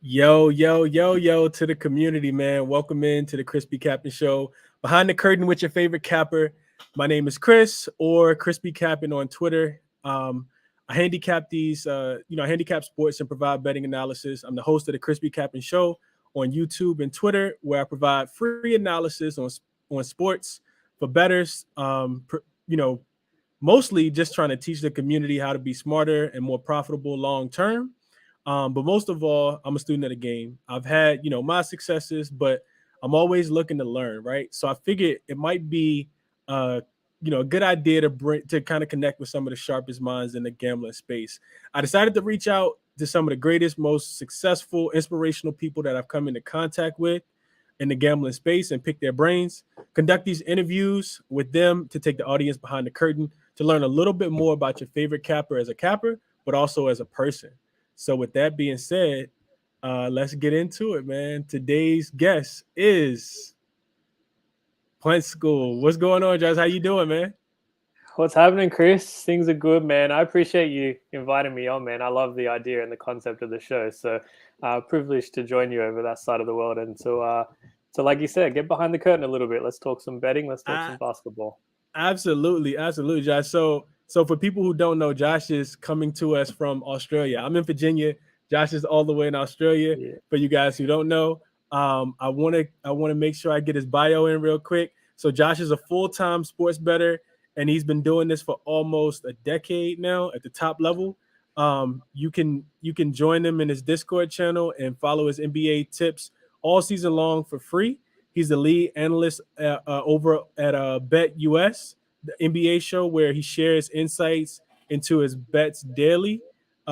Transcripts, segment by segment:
Yo to the community, man. Welcome in to the Crispy Capping Show. Behind the curtain with your favorite capper. My name is Chris or Crispy Capping on Twitter. I handicap I handicap sports and provide betting analysis. I'm the host of the Crispy Capping Show on YouTube and Twitter, where I provide free analysis on sports for bettors. Mostly just trying to teach the community how to be smarter and more profitable long term. But most of all, I'm a student of the game. I've had, my successes, but I'm always looking to learn, right? So I figured it might be, uh, a good idea to kind of connect with some of the sharpest minds in the gambling space. I decided to reach out to some of the greatest, most successful, inspirational people that I've come into contact with in the gambling space and pick their brains, conduct these interviews with them to take the audience behind the curtain to learn a little bit more about your favorite capper as a capper, but also as a person. So, with that being said, let's get into it, man. Today's guest is Punt School. What's going on, Josh? How you doing, man? What's happening, Chris? Things are good, man. I appreciate you inviting me on, man. I love the idea and the concept of the show. So, privileged to join you over that side of the world and to like you said, get behind the curtain a little bit. Let's talk some betting. Let's talk I, some basketball. absolutely, Josh. So for people who don't know, Josh is coming to us from Australia. I'm in Virginia. Josh is all the way in Australia. Yeah. For you guys who don't know, I want to make sure I get his bio in real quick. So Josh is a full-time sports bettor, and he's been doing this for almost a decade now at the top level. You can join him in his Discord channel and follow his NBA tips all season long for free. He's the lead analyst over at Bet US, the NBA show, where he shares insights into his bets daily,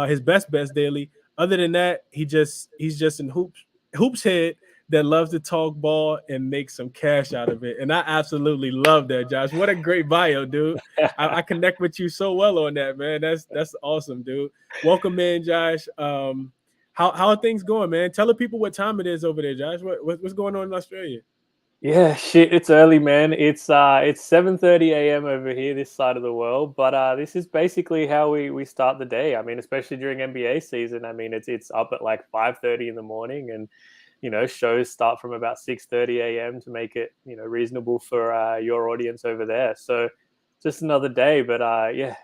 his best bets daily. Other than that, he's just in hoops head that loves to talk ball and make some cash out of it. And I absolutely love that, Josh. What a great bio, dude. I connect with you so well on that, man. That's awesome, dude. Welcome in, Josh. How are things going, man? Tell the people what time it is over there, Josh. What's going on in Australia? Yeah, shit, it's early, man. It's 7:30 a.m. over here, this side of the world. But this is basically how we start the day. I mean, especially during NBA season. I mean, it's up at like 5:30 in the morning, and shows start from about 6:30 a.m. to make it reasonable for your audience over there. So just another day. But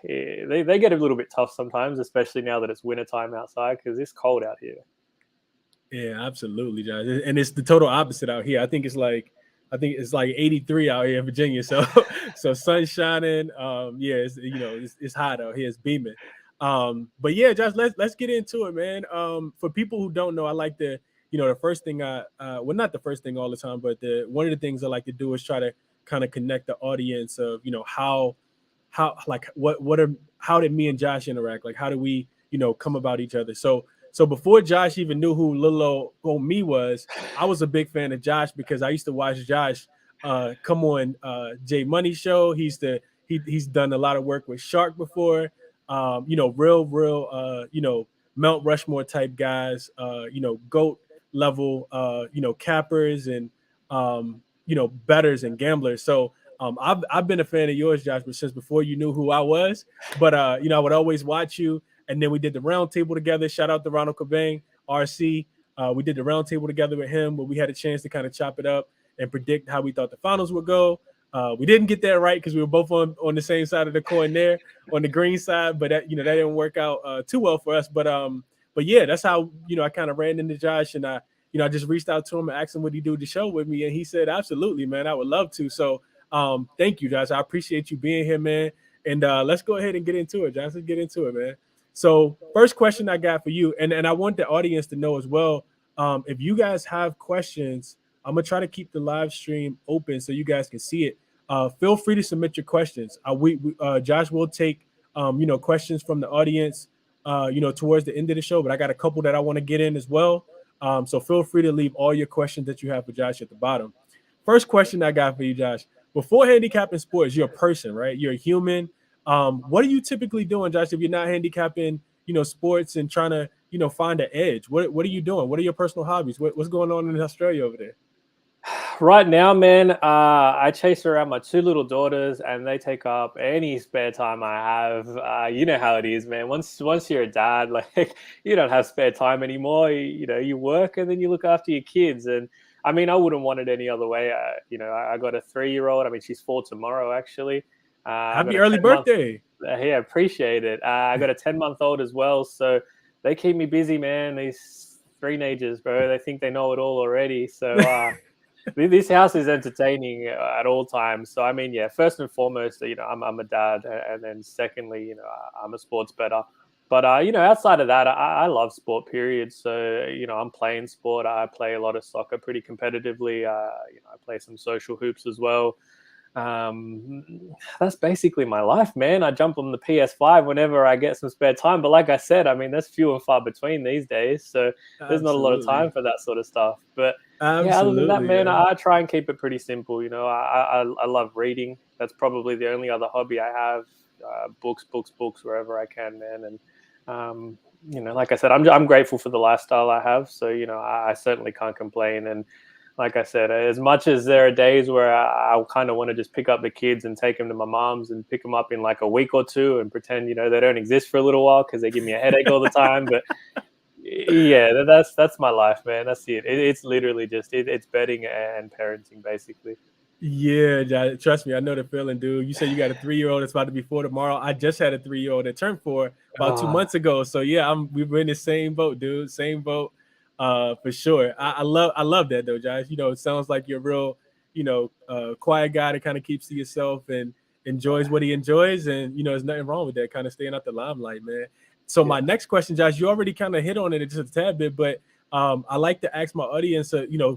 they get a little bit tough sometimes, especially now that it's wintertime outside because it's cold out here. Yeah, absolutely, Josh. And it's the total opposite out here. I think it's like 83 out here in Virginia. So so sun shining. Yeah, it's hot out here. It's beaming. But yeah, Josh, let's get into it, man. For people who don't know, I like to, the first thing well, not the first thing all the time, but the one of the things I like to do is try to kind of connect the audience of, how like what are how did me and Josh interact? Like how do we, come about each other? So before Josh even knew who little old me was, I was a big fan of Josh because I used to watch Josh come on Jay Money show. He's done a lot of work with Shark before. Real Mount Rushmore type guys, GOAT level cappers and betters and gamblers. So I've been a fan of yours, Josh, but since before you knew who I was. But I would always watch you. And then we did the round table together. Shout out to Ronald Cabane, RC. We did the round table together with him, where we had a chance to kind of chop it up and predict how we thought the finals would go. We didn't get that right because we were both on the same side of the coin there, on the green side, but that didn't work out too well for us. But yeah, that's how I kind of ran into Josh, and I just reached out to him and asked him would he do the show with me, and he said absolutely, man, I would love to. So thank you, Josh. I appreciate you being here, man. And let's go ahead and get into it, Josh. Let's get into it, man. So first question I got for you, and I want the audience to know as well. If you guys have questions, I'm gonna try to keep the live stream open so you guys can see it. Feel free to submit your questions. Josh will take questions from the audience towards the end of the show, but I got a couple that I want to get in as well. So feel free to leave all your questions that you have for Josh at the bottom. First question I got for you, Josh. Before handicapping sports, you're a person, right? You're a human. What are you typically doing, Josh, if you're not handicapping, sports and trying to, find an edge? What are you doing? What are your personal hobbies? What's going on in Australia over there? Right now, man, I chase around my two little daughters, and they take up any spare time I have. You know how it is, man. Once you're a dad, like you don't have spare time anymore. You work and then you look after your kids. And I mean, I wouldn't want it any other way. I got a 3-year-old. I mean, she's 4 tomorrow, actually. I got Happy a early 10-month. birthday. Yeah, appreciate it. I got a 10-month-old as well, so they keep me busy, man. These teenagers, bro, they think they know it all already. So this house is entertaining at all times. So I mean, yeah, first and foremost, I'm a dad, and then secondly, I'm a sports bettor. But outside of that, I love sport. Period. So I'm playing sport. I play a lot of soccer pretty competitively. I play some social hoops as well. That's basically my life, man. I jump on the PS5 whenever I get some spare time. But like I said, I mean, that's few and far between these days. So there's not a lot of time Absolutely. for that sort of stuff. But yeah, other than that, Absolutely, man, yeah. I try and keep it pretty simple. I love reading. That's probably the only other hobby I have. Books, wherever I can, man. And like I said, I'm grateful for the lifestyle I have. So I certainly can't complain. And like I said, as much as there are days where I kind of want to just pick up the kids and take them to my mom's and pick them up in like a week or two and pretend they don't exist for a little while because they give me a headache all the time. But yeah, that's my life, man. That's it. It's literally just it's betting and parenting, basically. Yeah, trust me, I know the feeling, dude. You say you got a 3-year-old that's about to be 4 tomorrow. I just had a 3-year-old that turned 4 about 2 months Ah, ago. So yeah, we were in the same boat, dude. Same boat, for sure. I love that though, Josh. It sounds like you're a real, quiet guy that kind of keeps to yourself and enjoys what he enjoys, and there's nothing wrong with that. Kind of staying out the limelight, man. So my yeah. next question, Josh, you already kind of hit on it just a tad bit, but I like to ask my audience,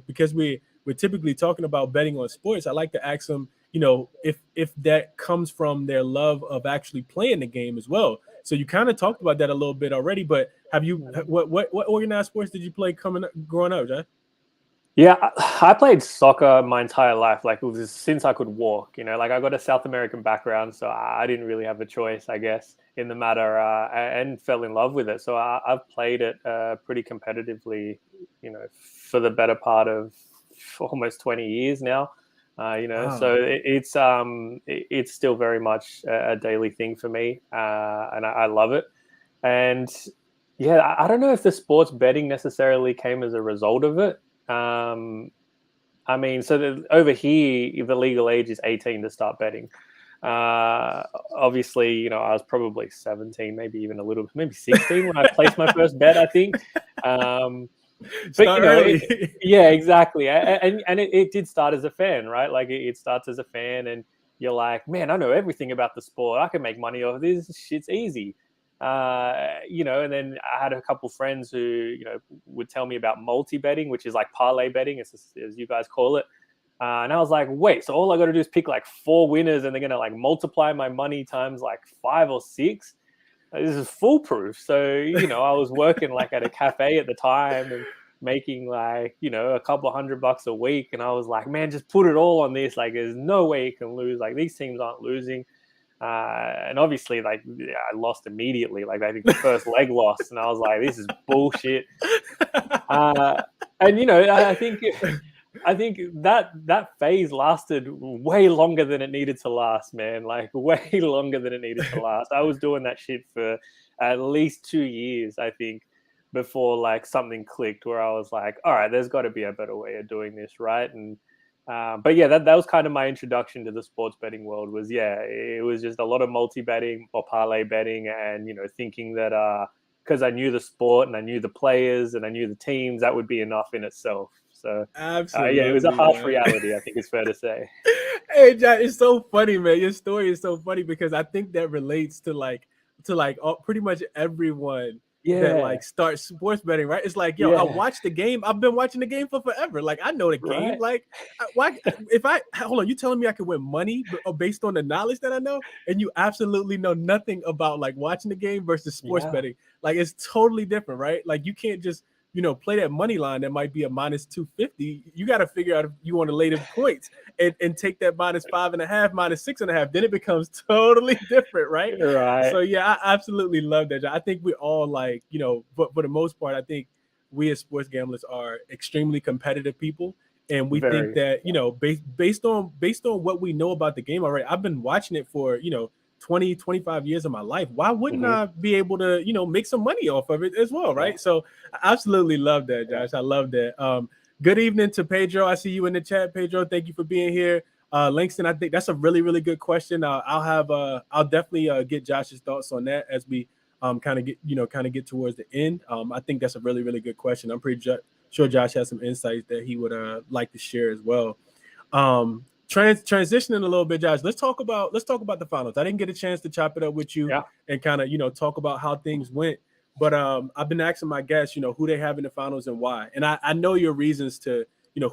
because we're typically talking about betting on sports, I like to ask them, if that comes from their love of actually playing the game as well. So you kind of talked about that a little bit already, but have you Mhm. what organized sports did you play growing up, John? Yeah, I played soccer my entire life. Like it was since I could walk. Like I got a South American background, so I didn't really have a choice, I guess, in the matter, and fell in love with it. So I've played it pretty competitively, for the better part of almost 20 years now. So Wow. it's still very much a daily thing for me, and I love it. And yeah, I don't know if the sports betting necessarily came as a result of it. Um, I mean, so over here, the legal age is 18 to start betting. Uh, Obviously, I was probably 17, maybe even a little, maybe 16 when I placed my first bet, I think. Um, but Start early. yeah, exactly. And it did start as a fan, right? Like it starts as a fan, and you're like, man, I know everything about the sport. I can make money off this. Shit's easy. And then I had a couple friends who, would tell me about multi betting, which is like parlay betting, as you guys call it. And I was like, wait, so all I got to do is pick like 4 winners and they're going to like multiply my money times like 5 or 6. This is foolproof. So, I was working like at a cafe at the time and making like, a couple $100 a week. And I was like, man, just put it all on this. Like, there's no way you can lose. Like, these teams aren't losing. And obviously, like, yeah, I lost immediately. Like, I think the first leg lost. And I was like, this is bullshit. Uh, and, I think that phase lasted way longer than it needed to last, man. Like way longer than it needed to last. I was doing that shit for at least 2 years, I think, before like something clicked where I was like, all right, there's got to be a better way of doing this, right? And but yeah, that was kind of my introduction to the sports betting world. Was yeah, it was just a lot of multi betting or parlay betting, and thinking that because I knew the sport and I knew the players and I knew the teams, that would be enough in itself. So yeah, it was a Absolutely, harsh John. reality, I think it's fair to say. Hey, John, it's so funny, man. Your story is so funny because I think that relates to pretty much everyone that Yeah, like starts sports betting, right? It's like, yo, I yeah, watched the game. I've been watching the game for forever. Like, I know the game. right. Like, why? If I hold on, you telling me I could win money based on the knowledge that I know, and you absolutely know nothing about like watching the game versus sports Yeah, betting. Like, it's totally different, right? Like, you can't just play that money line that might be a minus 250. You got to figure out if you want to lay the points and take that minus 5.5, minus 6.5. Then it becomes totally different, right? right. So yeah, I absolutely love that. I think we all like, but for the most part, I think we as sports gamblers are extremely competitive people. And we think Very. that, based on what we know about the game already, I've been watching it for, 20, 25 years of my life. Why wouldn't Hmm. I be able to, make some money off of it as well, Yeah. right? So I absolutely love that, Yeah. Josh. I love that. Good evening to Pedro. I see you in the chat, Pedro. Thank you for being here. Langston, I think that's a really, really good question. I'll definitely get Josh's thoughts on that as we kind of get towards the end. I think that's a really, really good question. I'm pretty sure Josh has some insights that he would like to share as well. Transitioning a little bit, Josh. Let's talk about the finals. I didn't get a chance to chop it up with you Yeah. and kind of talk about how things went. But I've been asking my guests, who they have in the finals and why. And I know your reasons to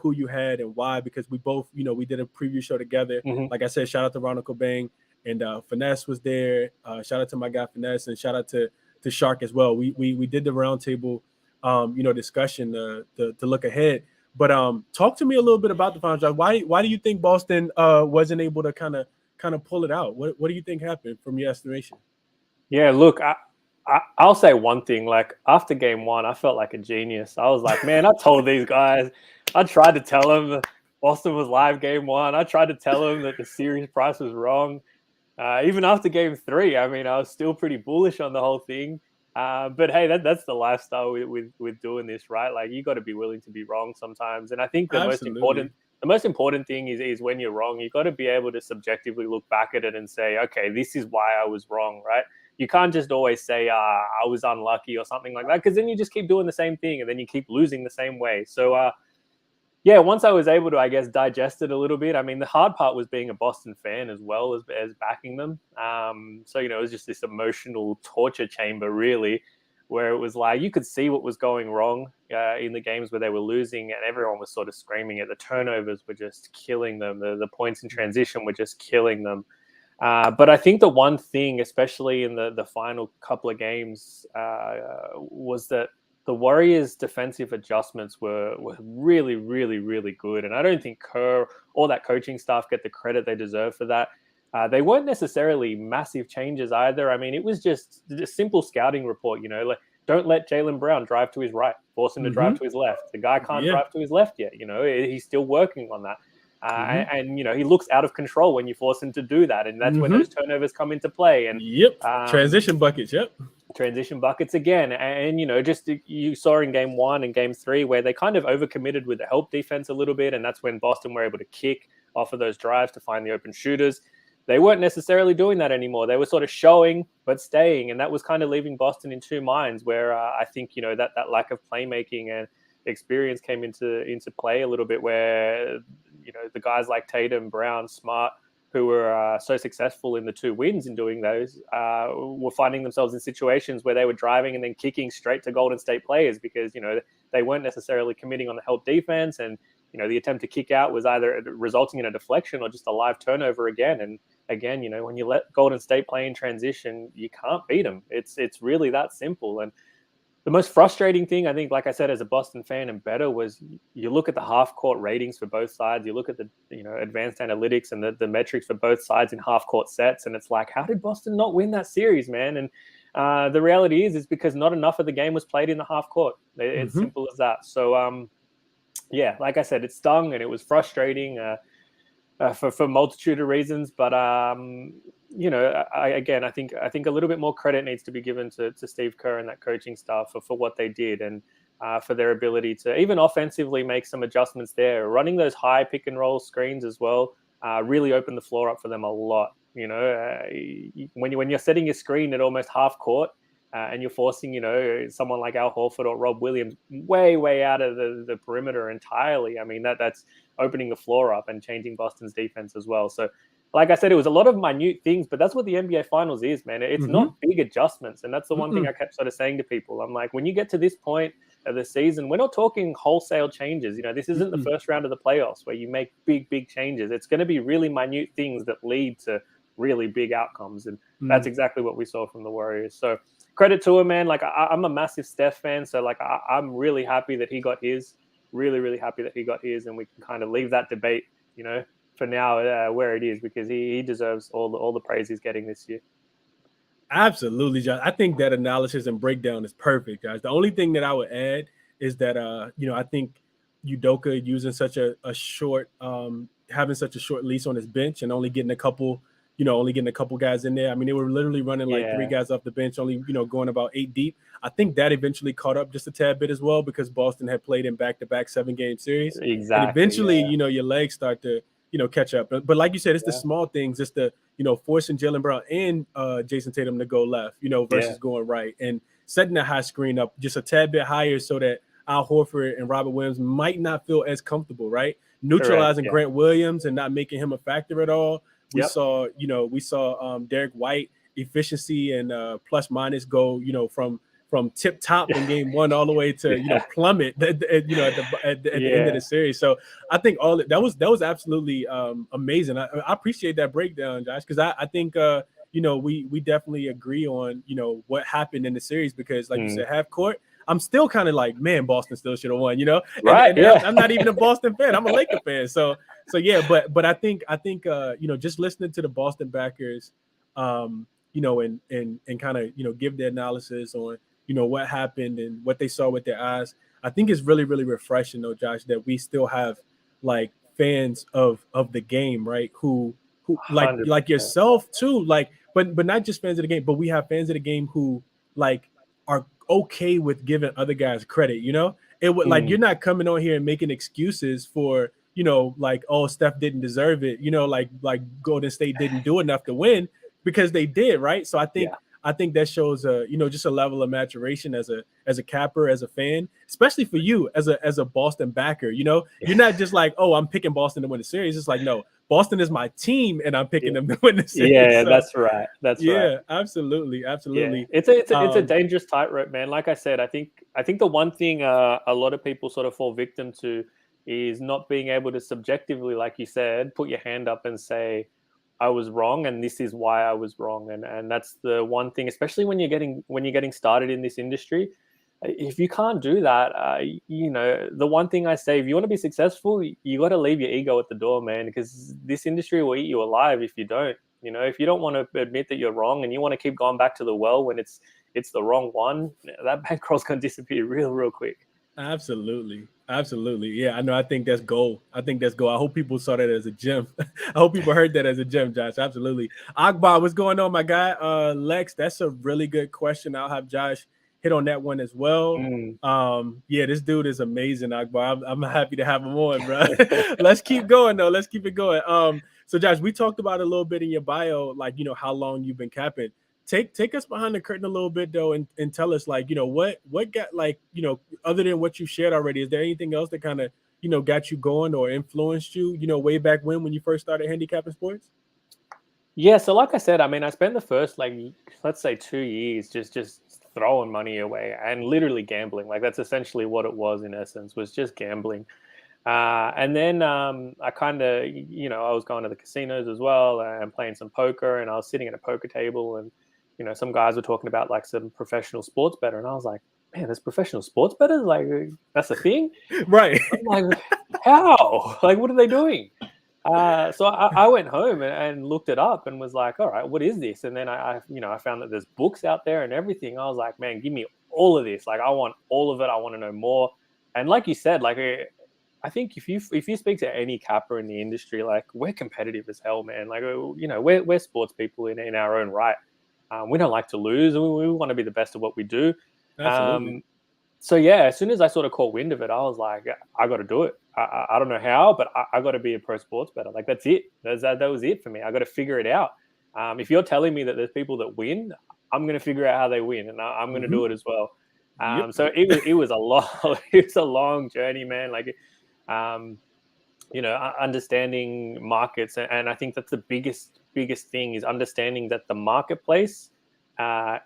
who you had and why, because we both we did a preview show together. Hmm. Like I said, shout out to Ronald Cobain and Finesse was there. Shout out to my guy Finesse and shout out to Shark as well. We did the roundtable discussion to look ahead. But talk to me a little bit about the finals. Josh. Why do you think Boston wasn't able to kind of pull it out? What do you think happened from your estimation? Yeah, look, I'll say one thing. Like after game one, I felt like a genius. I was like, man, I told these guys. I tried to tell them that Boston was live game one. I tried to tell them that the series price was wrong. Even after game three, I mean, I was still pretty bullish on the whole thing. But hey, that's the lifestyle with doing this, right? Like you got to be willing to be wrong sometimes. And I think Absolutely. the most important thing is when you're wrong, you got to be able to subjectively look back at it and say, okay, this is why I was wrong, right? You can't just always say I was unlucky or something like that, because then you just keep doing the same thing and then you keep losing the same way. So yeah, once I was able to, I guess, digest it a little bit. I mean, the hard part was being a Boston fan as well as backing them. So it was just this emotional torture chamber, really, where it was like you could see what was going wrong in the games where they were losing, and everyone was sort of screaming it. The turnovers were just killing them. The points in transition were just killing them. But I think the one thing, especially in the final couple of games, was that the Warriors' defensive adjustments were really, really, really good. And I don't think Kerr or that coaching staff get the credit they deserve for that. They weren't necessarily massive changes either. I mean, it was just a simple scouting report, like don't let Jaylen Brown drive to his right, force him to drive Mm-hmm. to his left. The guy can't Yeah. drive to his left yet, he's still working on that. Mm-hmm. And he looks out of control when you force him to do that, and that's when Mm-hmm. those turnovers come into play. And Yep. um, Transition buckets. Yep. transition buckets again. And just you saw in game one and game three where they kind of overcommitted with the help defense a little bit, and that's when Boston were able to kick off of those drives to find the open shooters. They weren't necessarily doing that anymore. They were sort of showing but staying, and that was kind of leaving Boston in two minds. Where I think that lack of playmaking and experience came into play a little bit. Where the guys like Tatum, Brown, Smart, who were so successful in the two wins in doing those, were finding themselves in situations where they were driving and then kicking straight to Golden State players because they weren't necessarily committing on the help defense, and the attempt to kick out was either resulting in a deflection or just a live turnover again. And again, when you let Golden State play in transition, you can't beat them. It's really that simple. And the most frustrating thing, I think, like I said, as a Boston fan and better, was you look at the half court ratings for both sides. You look at the advanced analytics and the metrics for both sides in half court sets, and it's like, how did Boston not win that series, man? And the reality is because not enough of the game was played in the half court. It's Mm-hmm. simple as that. So yeah, like I said, it stung and it was frustrating. For multitude of reasons, but I think a little bit more credit needs to be given to Steve Kerr and that coaching staff for what they did, and for their ability to even offensively make some adjustments there. Running those high pick and roll screens as well really opened the floor up for them a lot. When you're setting your screen at almost half court. And you're forcing, someone like Al Horford or Rob Williams way out of the perimeter entirely. I mean, that's opening the floor up and changing Boston's defense as well. So, like I said, it was a lot of minute things, but that's what the NBA Finals is, man. It's Mm-hmm. not big adjustments. And that's the one thing I kept sort of saying to people. I'm like, when you get to this point of the season, we're not talking wholesale changes. This isn't the first round of the playoffs where you make big changes. It's going to be really minute things that lead to really big outcomes. And that's exactly what we saw from the Warriors. So, credit to him, man. Like I'm a massive Steph fan, so like I'm really happy that he got his. Really happy that he got his, and we can kind of leave that debate, for now where it is, because he deserves all the praise he's getting this year. Absolutely, Josh. I think that analysis and breakdown is perfect, guys. The only thing that I would add is that I think Udoka using such a short, having such a short lease on his bench and only getting a couple, only getting a couple guys in there. I mean, they were literally running like three Yeah, guys off the bench, only, going about 8 deep. I think that eventually caught up just a tad bit as well because Boston had played in back-to-back 7-game series. And exactly. eventually, Yeah, your legs start to, catch up. But like you said, it's the yeah, small things, it's the, forcing Jalen Brown and Jason Tatum to go left, yeah. versus going right. And setting the high screen up just a tad bit higher so that Al Horford and Robert Williams might not feel as comfortable, right? Correct. Neutralizing Yeah. Grant Williams and not making him a factor at all. We Yep. saw, Derek White efficiency and plus minus go, from tip top in game one all the way to Yeah. plummet at the end of Yeah. the series. So I think all that was absolutely amazing. I appreciate that breakdown, Josh, because I think we definitely agree on what happened in the series because like you Mm. said, half court. I'm still kind of like, man, Boston still should have won, and Right. and Yeah. I'm not even a Boston fan. I'm a Laker fan. So yeah, but I think just listening to the Boston backers, and kind of give their analysis on what happened and what they saw with their eyes. I think it's really really refreshing though, Josh, that we still have like fans of the game, right? Who like 100%. yourself too, like but not just fans of the game, but we have fans of the game who like are okay with giving other guys credit. It would like Mm. you're not coming on here and making excuses for like, oh, Steph didn't deserve it, like Golden State didn't do enough to win because they did, right? So I think Yeah. I think that shows just a level of maturation as a capper, as a fan, especially for you as a Boston backer. You're not just like, oh, I'm picking Boston to win the series. It's like, no, Boston is my team and I'm picking Yeah. them to win the series. Yeah. So That's right. That's right. yeah, absolutely, Yeah, absolutely. it's a Um, dangerous tightrope, man. Like I said, I think the one thing a lot of people sort of fall victim to is not being able to subjectively, like you said, put your hand up and say, I was wrong, and this is why I was wrong. And that's the one thing, especially when you're getting started in this industry. If you can't do that, the one thing I say, if you want to be successful, you got to leave your ego at the door, man, because this industry will eat you alive if you don't. If you don't want to admit that you're wrong and you want to keep going back to the well when it's the wrong one, that bankroll's gonna disappear real quick. Absolutely. Absolutely. Yeah, I know. I think that's gold. I think that's gold. I hope people saw that as a gem. I hope people heard that as a gem, Josh. Absolutely. Akbar, what's going on, my guy? Lex, that's a really good question. I'll have Josh hit on that one as well. Mm. Yeah, this dude is amazing, Akbar. I'm happy to have him on, bro. Let's keep going though. Let's keep it going. So Josh, we talked about a little bit in your bio, like how long you've been capping. Take us behind the curtain a little bit though, and tell us like what got like other than what you shared already. Is there anything else that kind of got you going or influenced you way back when you first started handicapping sports? Yeah, so like I said, I mean, I spent the first like let's say 2 years just throwing money away and literally gambling. Like that's essentially what it was in essence, was just gambling. And then I kind of, I was going to the casinos as well and playing some poker, and I was sitting at a poker table, and some guys were talking about like some professional sports bettor, and I was like, man, there's professional sports bettors, like that's a thing. Right. I'm like, how? Like, what are they doing? So I went home and looked it up and was like, all right, what is this? And then I found that there's books out there and everything. I was like, man, give me all of this. Like, I want all of it. I want to know more. And like you said, like I think if you speak to any capper in the industry, like we're competitive as hell, man. Like we're sports people in our own right. We don't like to lose. We want to be the best of what we do. Absolutely. Um, so yeah, as soon as I sort of caught wind of it, I was like, I got to do it. I don't know how, but I got to be a pro sports bettor. Like that's it. That was it for me. I got to figure it out. If you're telling me that there's people that win, I'm going to figure out how they win, and I'm going to Mm-hmm. do it as well. Yep. So it was a long it was a long journey, man. Like, um, understanding markets, and I think that's the biggest thing is understanding that the marketplace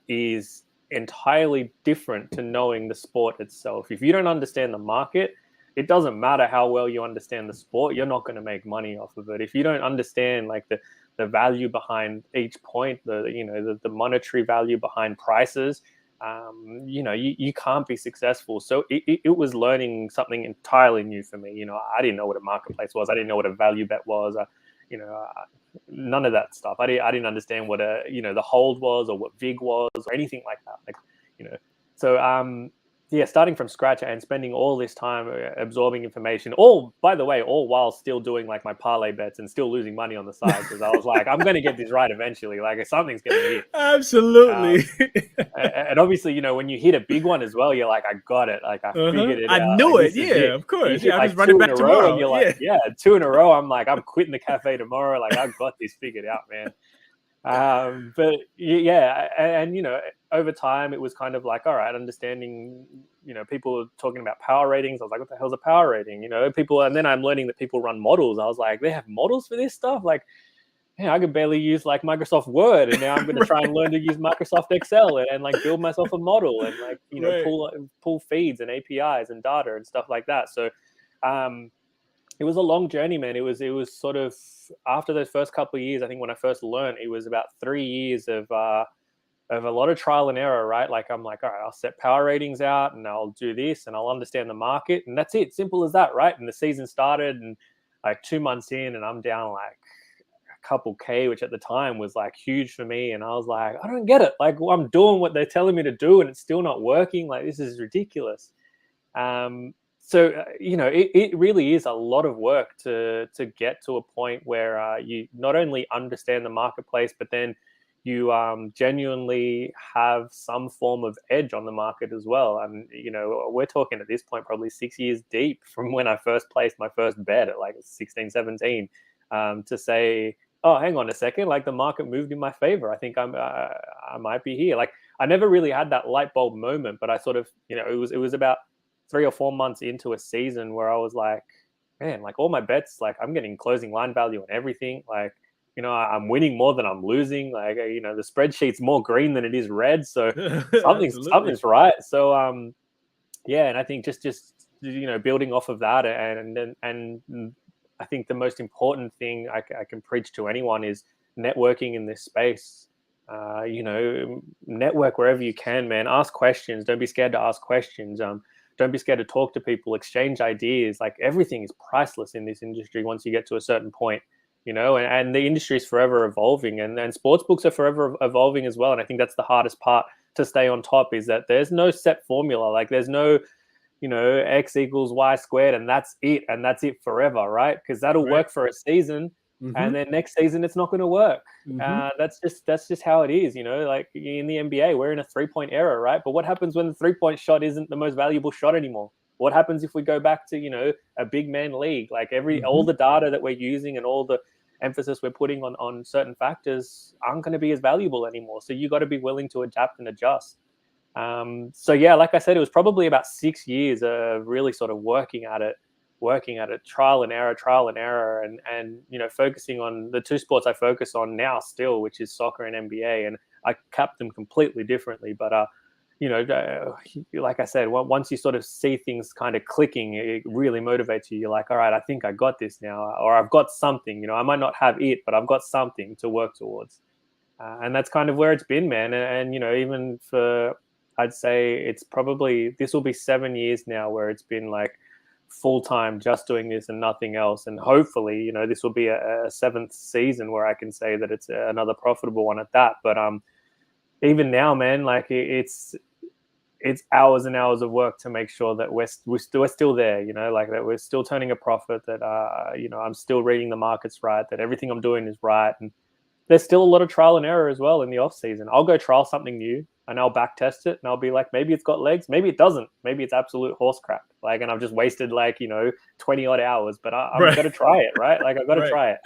is entirely different to knowing the sport itself. If you don't understand the market, it doesn't matter how well you understand the sport, you're not going to make money off of it. If you don't understand like the value behind each point, the monetary value behind prices, you can't be successful. So it was learning something entirely new for me. I didn't know what a marketplace was. I didn't know what a value bet was. None of that stuff. I didn't understand what the hold was or what vig was or anything like that. Like, so yeah, starting from scratch and spending all this time absorbing information, all, by the way, all while still doing like my parlay bets and still losing money on the side, because I was like, I'm going to get this right eventually. Like something's going to hit. Absolutely. And obviously, you know, when you hit a big one as well, you're like, I got it. Like I figured it I out. knew Like it. this is Yeah, it. of You course. hit Yeah, I'm like just running two in back a row, and tomorrow. you're like, Yeah. yeah, two in a row. I'm like, I'm quitting the cafe tomorrow. Like I've got this figured out, man. But yeah, and you know, over time it was kind of like, all right, understanding, you know, people were talking about power ratings. I was like, what the hell's a power rating? You know, people, and then I'm learning that people run models. I was like, they have models for this stuff? Like, yeah, I could barely use like Microsoft Word, and now I'm going to try and learn to use Microsoft Excel and like build myself a model and like, you know, Right. pull feeds and APIs and data and stuff like that. So, um, it was a long journey, man. It was sort of after those first couple of years. I think when I first learned, it was about 3 years of a lot of trial and error, right? Like I'm like, all right, I'll set power ratings out and I'll do this and I'll understand the market, and that's it. Simple as that, right? And the season started, and like 2 months in, and I'm down like a couple K, which at the time was like huge for me. And I was like, I don't get it. Like, well, I'm doing what they're telling me to do, and it's still not working. Like this is ridiculous. So you know, it really is a lot of work to get to a point where you not only understand the marketplace, but then you genuinely have some form of edge on the market as well. And you know, we're talking at this point probably 6 years deep from when I first placed my first bet at like 16, 17, to say, oh, hang on a second, like the market moved in my favor. I think I might be here. Like I never really had that light bulb moment, but I sort of, you know, it was about 3 or 4 months into a season where I was like, man, like all my bets, like I'm getting closing line value on everything. Like, you know, I'm winning more than I'm losing. Like, you know, the spreadsheet's more green than it is red. So Absolutely. something's right. So, yeah, and I think just you know, building off of that, and I think the most important thing I can preach to anyone is networking in this space. You know, network wherever you can, man. Ask questions. Don't be scared to ask questions. Don't be scared to talk to people, exchange ideas. Like everything is priceless in this industry once you get to a certain point, you know, and the industry is forever evolving, and sports books are forever evolving as well. And I think that's the hardest part to stay on top, is that there's no set formula. Like there's no, you know, X equals Y squared, and that's it forever, right? Because that'll Right. work for a season, Mm-hmm. and then next season it's not going to work. Mm-hmm. That's just how it is, you know. Like in the NBA, we're in a 3 point era, right? But what happens when the 3 point shot isn't the most valuable shot anymore? What happens if we go back to, you know, a big man league? Like all Mm-hmm. the data that we're using and all the emphasis we're putting on certain factors aren't going to be as valuable anymore. So you got to be willing to adapt and adjust. So yeah, like I said, it was probably about 6 years of really sort of working at it, trial and error, and you know, focusing on the two sports I focus on now still, which is soccer and NBA, and I cap them completely differently. But you know, like I said, once you sort of see things kind of clicking, it really motivates you. You're like, all right, I think I got this now, or I've got something. You know, I might not have it, but I've got something to work towards. And that's kind of where it's been, man. And you know, even for, I'd say it's probably, this will be 7 years now where it's been like full time just doing this and nothing else. And hopefully, you know, this will be a seventh season where I can say that it's another profitable one at that. But even now, man, like it's hours and hours of work to make sure that we're still there, you know, like that we're still turning a profit, that you know, I'm still reading the markets right, that everything I'm doing is right. And there's still a lot of trial and error as well in the off season. I'll go trial something new and I'll back test it, and I'll be like, maybe it's got legs, maybe it doesn't, maybe it's absolute horse crap. Like, and I've just wasted like, you know, 20 odd hours, but I'm Right. going to try it, right? Like I've got to Right. try it.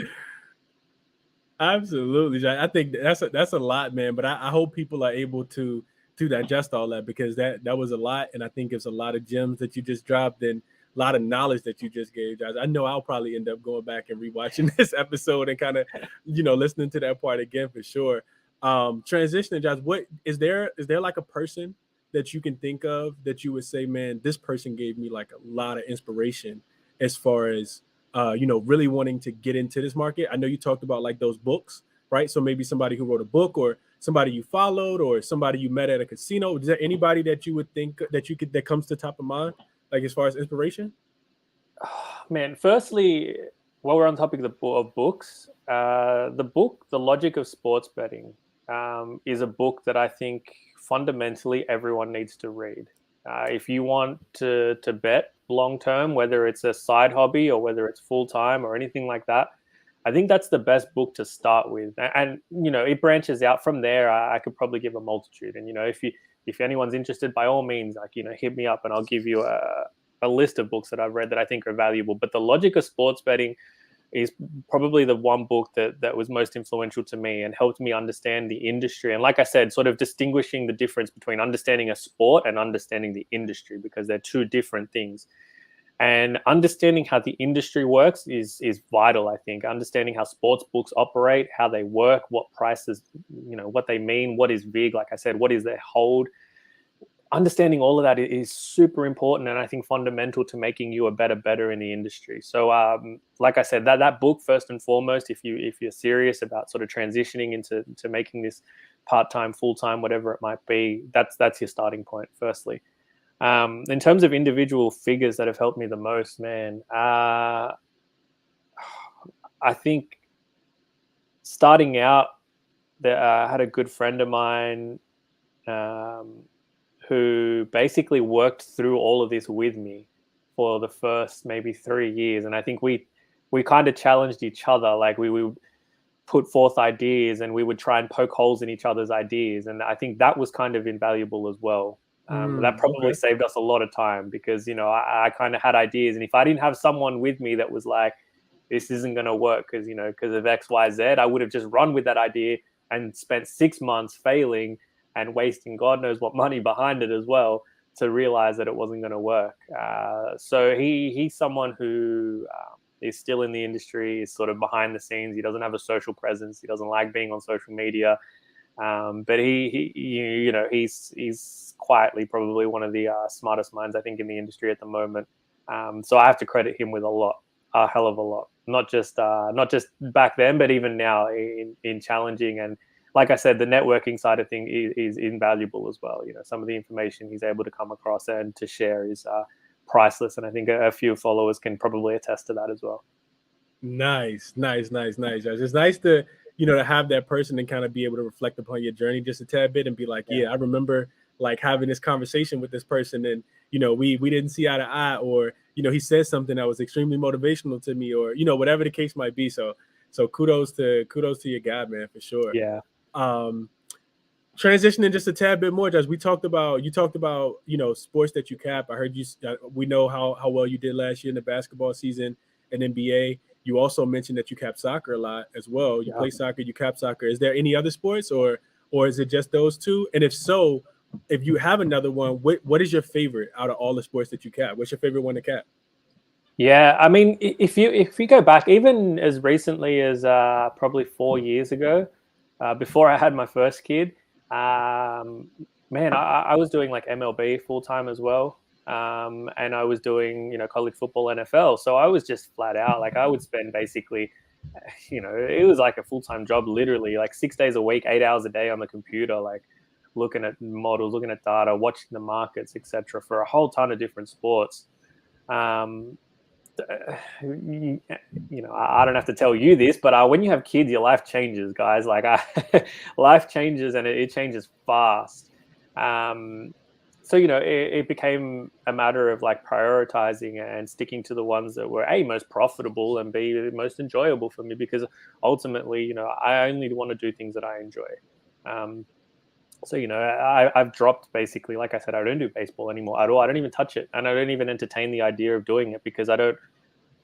Absolutely, Jack. I think that's a lot, man. But I hope people are able to digest all that, because that was a lot, and I think it's a lot of gems that you just dropped, and a lot of knowledge that you just gave, guys. I know I'll probably end up going back and rewatching this episode and kind of, you know, listening to that part again for sure. Transitioning, Josh, what is there like a person that you can think of that you would say, man, this person gave me like a lot of inspiration as far as you know, really wanting to get into this market? I know you talked about like those books, right? So maybe somebody who wrote a book, or somebody you followed, or somebody you met at a casino. Is there anybody that you would think that you could that comes to top of mind, like as far as inspiration? Man, firstly, while we're on topic of books, the book, The Logic of Sports Betting, is a book that I think fundamentally everyone needs to read. If you want to bet long term, whether it's a side hobby or whether it's full time or anything like that, I think that's the best book to start with. And it branches out from there. I could probably give a multitude. And if anyone's interested, by all means, like hit me up and I'll give you a list of books that I've read that I think are valuable. But The Logic of Sports Betting is probably the one book that was most influential to me and helped me understand the industry. And like I said, sort of distinguishing the difference between understanding a sport and understanding the industry, because they're two different things. And understanding how the industry works is vital, I think. Understanding how sports books operate, how they work, what prices, what they mean, what is VIG, like I said, what is their hold. Understanding all of that is super important, and I think fundamental to making you a better bettor in the industry. So, like I said, that book, first and foremost, if you're serious about sort of transitioning into making this part-time, full-time, whatever it might be, that's your starting point, firstly. In terms of individual figures that have helped me the most, man, I think starting out, I had a good friend of mine who basically worked through all of this with me for the first maybe 3 years. And I think we kind of challenged each other. Like we would put forth ideas and we would try and poke holes in each other's ideas. And I think that was kind of invaluable as well. That probably saved us a lot of time, because, I kind of had ideas. And if I didn't have someone with me that was like, this isn't going to work because of X, Y, Z, I would have just run with that idea and spent 6 months failing and wasting God knows what money behind it as well, to realize that it wasn't going to work. So he's someone who is still in the industry, is sort of behind the scenes. He doesn't have a social presence. He doesn't like being on social media. But he's quietly probably one of the smartest minds, I think, in the industry at the moment. So I have to credit him with a hell of a lot. Not just back then, but even now in challenging. And like I said, the networking side of things is invaluable as well. Some of the information he's able to come across and to share is priceless. And I think a few followers can probably attest to that as well. Nice. Josh. It's nice to, to have that person and kind of be able to reflect upon your journey just a tad bit and be like, yeah, I remember like having this conversation with this person, and, we didn't see eye to eye, or, he said something that was extremely motivational to me, or, whatever the case might be. So kudos to your guy, man, for sure. Yeah. Transitioning just a tad bit more, Josh, you talked about, sports that you cap. I heard you, we know how well you did last year in the basketball season and NBA. You also mentioned that you cap soccer a lot as well. You play soccer, you cap soccer. Is there any other sports, or is it just those two? And if so, if you have another one, what is your favorite out of all the sports that you cap? What's your favorite one to cap? Yeah, I mean, if you go back even as recently as probably 4 years ago, before I had my first kid, man, I was doing like MLB full time as well, and I was doing college football, NFL. So I was just flat out, like, I would spend basically, it was like a full time job, literally like 6 days a week, 8 hours a day on the computer, like looking at models, looking at data, watching the markets, etc., for a whole ton of different sports. I don't have to tell you this, but when you have kids, your life changes, guys. Like life changes, and it changes fast. So it became a matter of like prioritizing and sticking to the ones that were A, most profitable, and B, most enjoyable for me, because ultimately, I only want to do things that I enjoy. So, I've dropped, basically, like I said, I don't do baseball anymore at all. I don't even touch it. And I don't even entertain the idea of doing it, because I don't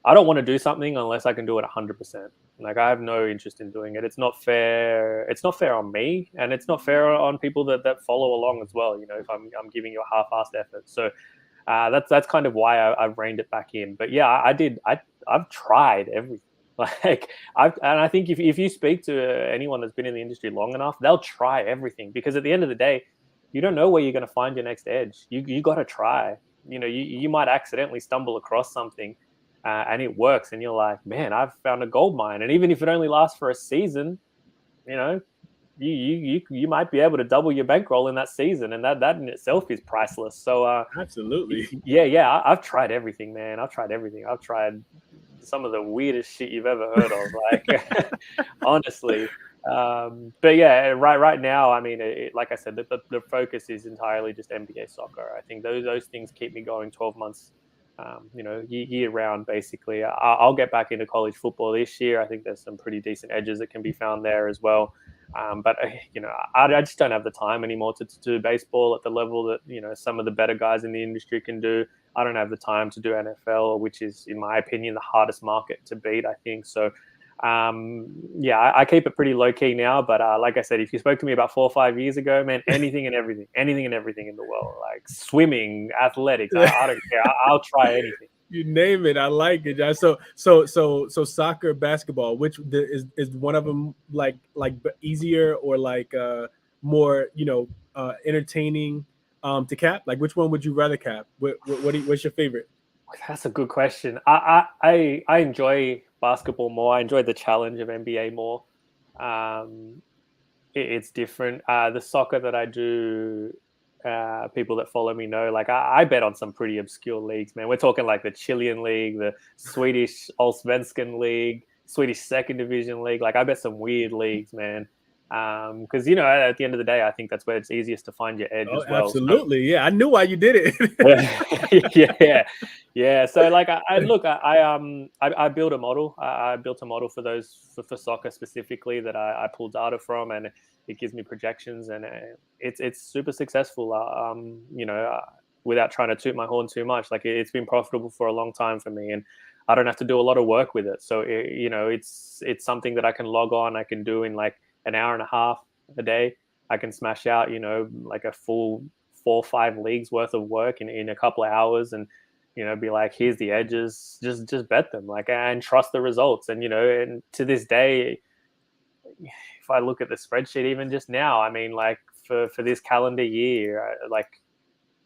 want to do something unless I can do it 100%. Like, I have no interest in doing it. It's not fair. It's not fair on me, and it's not fair on people that follow along as well. If I'm giving you a half-assed effort. So that's kind of why I've reined it back in. But yeah, I've tried everything. Like I think if you speak to anyone that's been in the industry long enough, they'll try everything, because at the end of the day, you don't know where you're going to find your next edge. You got to try. You might accidentally stumble across something, and it works, and you're like, man, I've found a gold mine. And even if it only lasts for a season, you might be able to double your bankroll in that season, and that in itself is priceless. So absolutely, yeah, I've tried everything, man. I've tried everything. I've tried some of the weirdest shit you've ever heard of, like honestly. But yeah, right now, I mean, like I said, the focus is entirely just NBA soccer. I think those things keep me going 12 months, year round, basically. I'll get back into college football this year. I think there's some pretty decent edges that can be found there as well. But I just don't have the time anymore to do baseball at the level that some of the better guys in the industry can do. I don't have the time to do NFL, which is, in my opinion, the hardest market to beat, I think. So yeah, I keep it pretty low key now. But like I said, if you spoke to me about 4 or 5 years ago, man, anything and everything in the world, like swimming, athletics, I don't care. I'll try anything. You name it, I like it, Josh. So soccer, basketball, is one of them like easier or like more entertaining to cap? Like which one would you rather cap? What's your favorite? That's a good question. I enjoy basketball more. I enjoy the challenge of NBA more. Um, it's different. The soccer that I do, people that follow me know, like I bet on some pretty obscure leagues, man. We're talking like the Chilean league, the Swedish Allsvenskan league, Swedish second division league. Like I bet some weird leagues, man. Because at the end of the day, I think that's where it's easiest to find your edge Oh, as well. So absolutely. Yeah, I knew why you did it. yeah. So like I built a model. I built a model for those for soccer specifically that I pull data from, and it gives me projections, and it's super successful. Without trying to toot my horn too much, like it's been profitable for a long time for me, and I don't have to do a lot of work with it. So it's something that I can log on. I can do in like an hour and a half a day. I can smash out like a full 4 or 5 leagues worth of work in a couple of hours, and be like, here's the edges, just bet them, like, and trust the results. And to this day, if I look at the spreadsheet even just now, I mean, like for this calendar year, like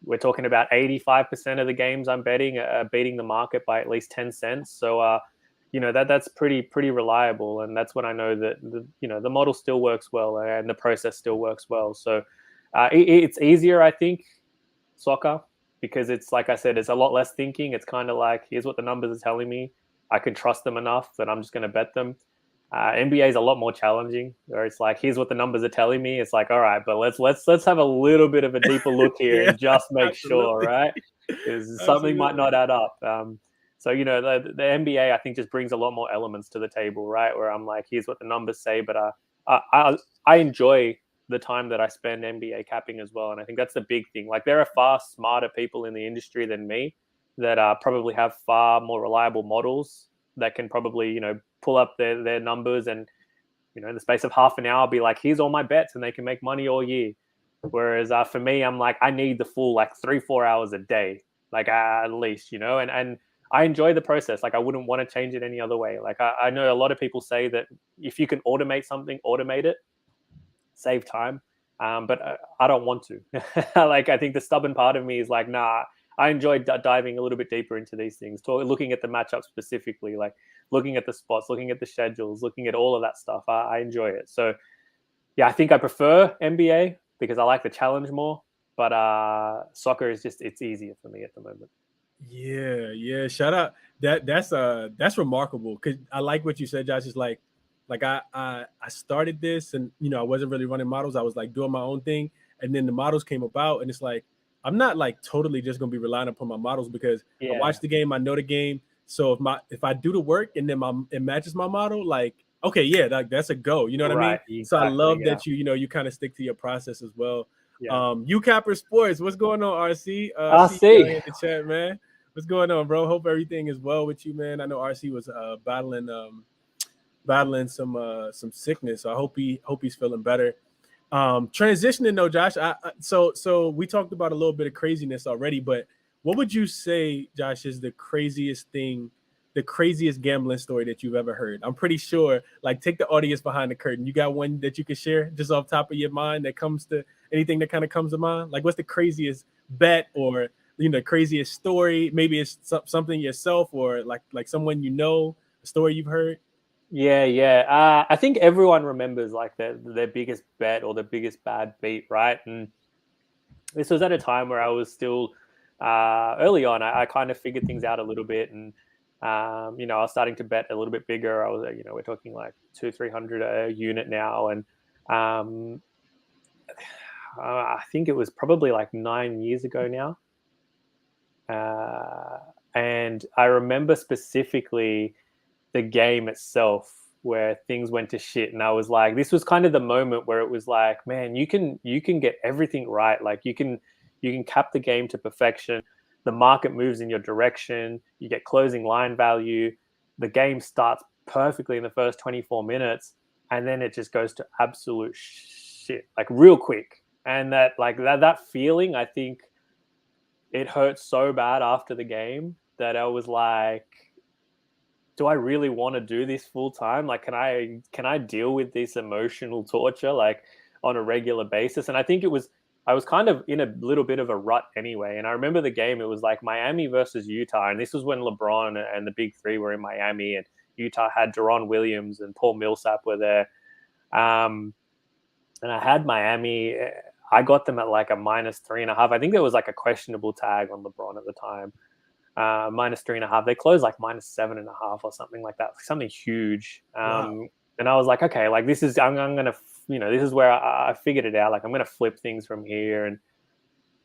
we're talking about 85% of the games I'm betting are beating the market by at least 10 cents. So that's pretty reliable, and that's when I know that the model still works well and the process still works well. So it's easier, I think, soccer, because it's like I said, it's a lot less thinking. It's kind of like, here's what the numbers are telling me. I can trust them enough that I'm just going to bet them. NBA is a lot more challenging, where it's like, here's what the numbers are telling me. It's like, all right, but let's have a little bit of a deeper look here Yeah, and just make sure, absolutely. right? Because something might Absolutely. not add up. So the NBA, I think, just brings a lot more elements to the table, right? Where I'm like, here's what the numbers say, but I enjoy the time that I spend NBA capping as well, and I think that's the big thing. Like there are far smarter people in the industry than me that probably have far more reliable models that can probably pull up their numbers, and in the space of half an hour I'll be like, here's all my bets, and they can make money all year. Whereas for me, I'm like, I need the full like 3-4 hours a day, like at least, and I enjoy the process. Like I wouldn't want to change it any other way. Like I know a lot of people say that if you can automate something, automate it, save time. But I don't want to. Like I think the stubborn part of me is like, nah. I enjoy diving a little bit deeper into these things, looking at the matchup specifically, like looking at the spots, looking at the schedules, looking at all of that stuff. I enjoy it. So yeah, I think I prefer NBA because I like the challenge more. But soccer is it's easier for me at the moment. Yeah, yeah. Shout out. That's remarkable because I like what you said, Josh. Is like I started this and I wasn't really running models. I was like doing my own thing, and then the models came about, and it's like I'm not like totally just gonna be relying upon my models because I Yeah. watch the game, I know the game. So if I do the work and then it matches my model, like okay, yeah, that's a go. You know what I mean? Right. So I Exactly. love Yeah. that you kind of stick to your process as well. Yeah. You Capper Sports, what's going on, RC? I See you down see. here in the chat, man. What's going on, bro? Hope everything is well with you, man. I know RC was battling some sickness, so I hope he's feeling better. Transitioning though, Josh. So we talked about a little bit of craziness already, but what would you say, Josh, is the craziest gambling story that you've ever heard? I'm pretty sure. Like, take the audience behind the curtain. You got one that you can share just off top of your mind that comes to anything that kind of comes to mind? Like, what's the craziest bet or the craziest story? Maybe it's something yourself or like someone a story you've heard. Yeah. I think everyone remembers like their biggest bet or their biggest bad beat, right? And this was at a time where I was still early on. I kind of figured things out a little bit, and You know, I was starting to bet a little bit bigger. I was, you know, we're talking like 200-300 a unit now, and um, I think it was probably like 9 years ago now. And I remember specifically the game itself where things went to shit, and I was like, this was kind of the moment where it was like, man, you can get everything right. Like you can cap the game to perfection. The market moves in your direction. You get closing line value. The game starts perfectly in the first 24 minutes, and then it just goes to absolute shit, like real quick. And that feeling, I think it hurt so bad after the game that I was like, do I really want to do this full time? Like, can I deal with this emotional torture like on a regular basis? And I think I was kind of in a little bit of a rut anyway. And I remember the game, it was like Miami versus Utah. And this was when LeBron and the big three were in Miami, and Utah had Deron Williams and Paul Millsap were there. And I had Miami. I got them at like a -3.5. I think there was like a questionable tag on LeBron at the time. -3.5. They closed like -7.5 or something like that, something huge. Wow. And I was like, okay, like this is I'm gonna, you know, this is where I figured it out. Like I'm gonna flip things from here. And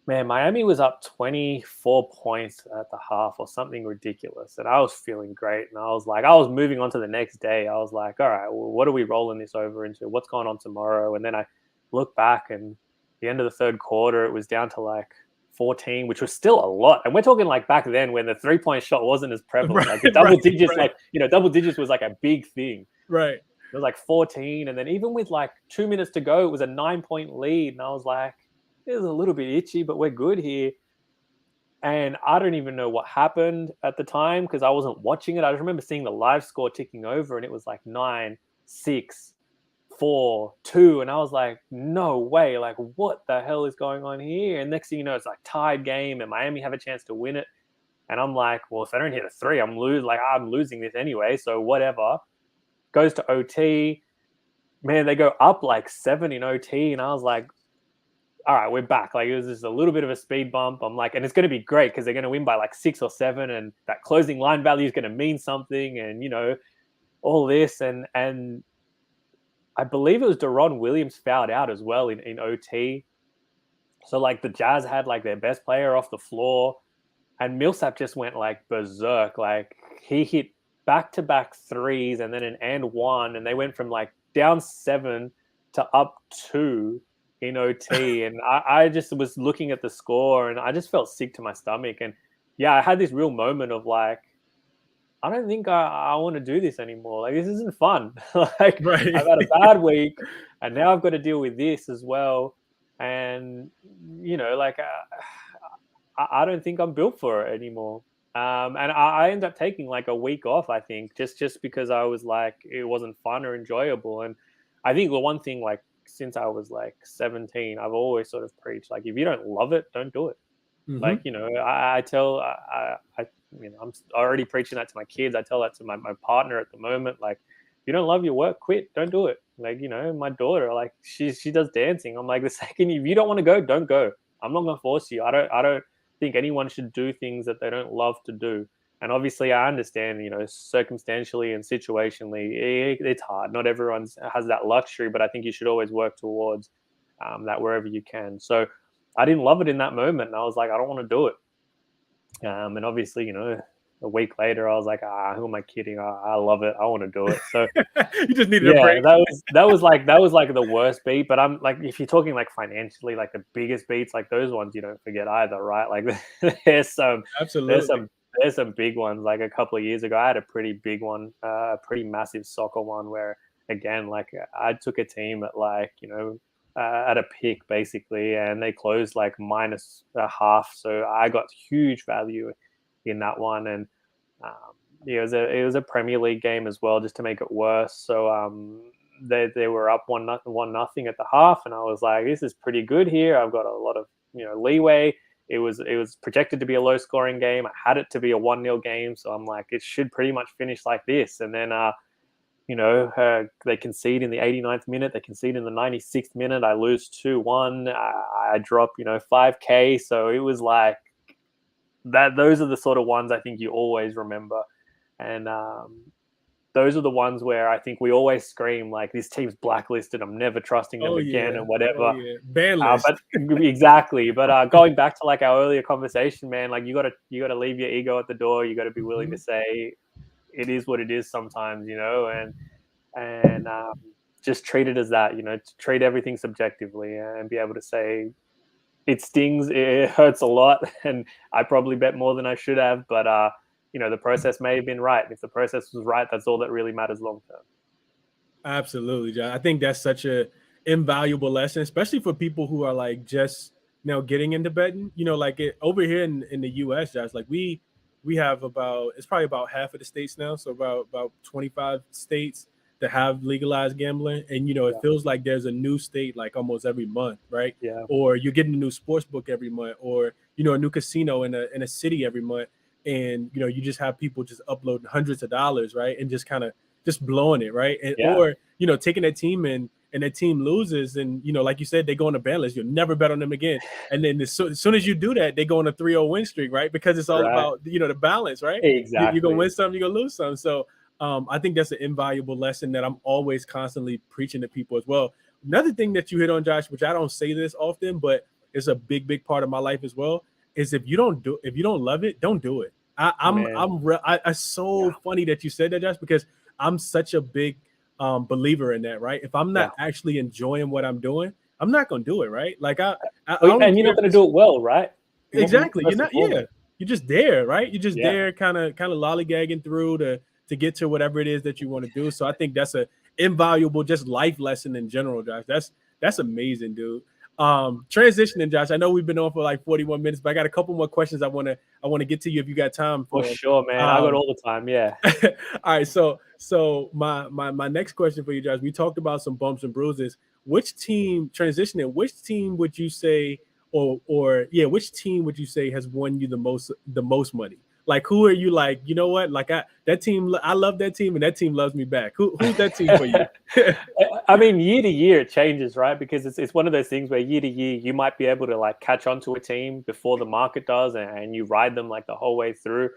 man, Miami was up 24 points at the half or something ridiculous, and I was feeling great. And I was like, I was moving on to the next day. I was like, all right, well, what are we rolling this over into? What's going on tomorrow? And then I look back, and the end of the third quarter, it was down to like 14, which was still a lot. And we're talking like back then when the 3-point shot wasn't as prevalent. Right, Like the double right, digits, right, like, you know, double digits was like a big thing. right. It was like 14. And then even with like 2 minutes to go, it was a 9-point lead. And I was like, it was a little bit itchy, but we're good here. And I don't even know what happened at the time because I wasn't watching it. I just remember seeing the live score ticking over, and it was like 9-6, 4-2, and I was like, no way, like what the hell is going on here? And next thing you know, it's like tied game, and Miami have a chance to win it. And I'm like, well, if I don't hit a three, I'm losing this anyway, so whatever. Goes to OT. Man, they go up like 7 in OT, and I was like, all right, we're back. Like it was just a little bit of a speed bump. I'm like, and it's going to be great because they're going to win by like 6 or 7, and that closing line value is going to mean something, and you know, all this. And I believe it was Deron Williams fouled out as well in OT. So like the Jazz had like their best player off the floor, and Millsap just went like berserk. Like he hit back-to-back threes and then an and one, and they went from like down 7 to up 2 in OT. And I just was looking at the score, and I just felt sick to my stomach. And yeah, I had this real moment of like, I don't think I want to do this anymore. Like, this isn't fun. Like, Right. I've had a bad week, and now I've got to deal with this as well. And, you know, like, I don't think I'm built for it anymore. And I ended up taking like a week off, I think, just because I was like, it wasn't fun or enjoyable. And I think the one thing, like, since I was like 17, I've always sort of preached, like, if you don't love it, don't do it. Like, Hmm. you know, I tell, you know, I'm already preaching that to my kids. I tell that to my partner at the moment. Like, if you don't love your work, quit. Don't do it. Like, you know, my daughter, like, she does dancing. I'm like, the second if you don't want to go, don't go. I'm not gonna force you. I don't think anyone should do things that they don't love to do. And obviously, I understand, you know, circumstantially and situationally, it's hard. Not everyone has that luxury, but I think you should always work towards that wherever you can. So I didn't love it in that moment, and I was like, I don't want to do it. And obviously, you know, a week later, I was like, who am I kidding? I love it. I want to do it. So You just needed a yeah, break. that was like the worst beat. But I'm like, if you're talking like financially, like the biggest beats, like those ones you don't forget either, right? Like there's some there's Absolutely. some there's some big ones. Like a couple of years ago, I had a pretty big one, a pretty massive soccer one where again, like I took a team at like, you know, at a pick basically, and they closed like minus a half. So I got huge value in that one. And um, yeah, it was a Premier League game as well, just to make it worse. So they were up 1-0 at the half, and I was like, this is pretty good here. I've got a lot of, you know, leeway. It was projected to be a low scoring game. I had it to be a 1-0 game, so I'm like, it should pretty much finish like this. And then you know, they concede in the 89th minute. They concede in the 96th minute. I lose 2-1. I drop, you know, 5K. So it was like that. Those are the sort of ones I think you always remember. And those are the ones where I think we always scream like, this team's blacklisted, I'm never trusting them Oh again, yeah. and Oh whatever. yeah. Ban list. But exactly. But going back to like our earlier conversation, man, like you gotta leave your ego at the door. You gotta be willing to say it is what it is sometimes, and just treat it as that, treat everything subjectively and be able to say it stings, it hurts a lot, and I probably bet more than I should have, but the process may have been right. If the process was right, that's all that really matters long term. Absolutely, John. I think that's such a invaluable lesson, especially for people who are like just now getting into betting. Like over here in the US, Josh, like we have about, it's probably about half of the states now, so about 25 states that have legalized gambling. And it Yeah, feels like there's a new state like almost every month, right? yeah, Or you're getting a new sports book every month, or a new casino in a city every month. And you just have people just uploading hundreds of dollars, right? And just kind of just blowing it, right? And yeah, or taking that team in and that team loses, and like you said, they go on a ban list. You'll never bet on them again. And then as soon as you do that, they go on a 3-0 win streak, right? Because it's all right, about the balance, right? You're gonna exactly, win some, you're gonna lose some. So I think that's an invaluable lesson that I'm always constantly preaching to people as well. Another thing that you hit on, Josh, which I don't say this often, but it's a big part of my life as well, is if you don't love it, don't do it. man. It's so Yeah, funny that you said that, Josh, because I'm such a big believer in that, right? If I'm yeah. not actually enjoying what I'm doing, I'm not gonna do it, right? Like I Oh, don't and you're care not if going to it's do it well, right? exactly. You're Most not, yeah. importantly, You're just there, right? You're just yeah. there, kind of lollygagging through to get to whatever it is that you want to do. So I think that's a invaluable just life lesson in general, Josh. That's amazing, dude. Transitioning, Josh. I know we've been on for like 41 minutes, but I got a couple more questions I want to get to you if you got time For for them. sure, man. I got all the time. Yeah. All right, so my next question for you, Josh. We talked about some bumps and bruises. Which team transitioning? Which team would you say, or yeah, which team would you say has won you the most money? Like, who are you like? You know what? Like that team, I love that team, and that team loves me back. Who's that team for you? I mean, year to year it changes, right? Because it's one of those things where year to year you might be able to like catch on to a team before the market does, and you ride them like the whole way through.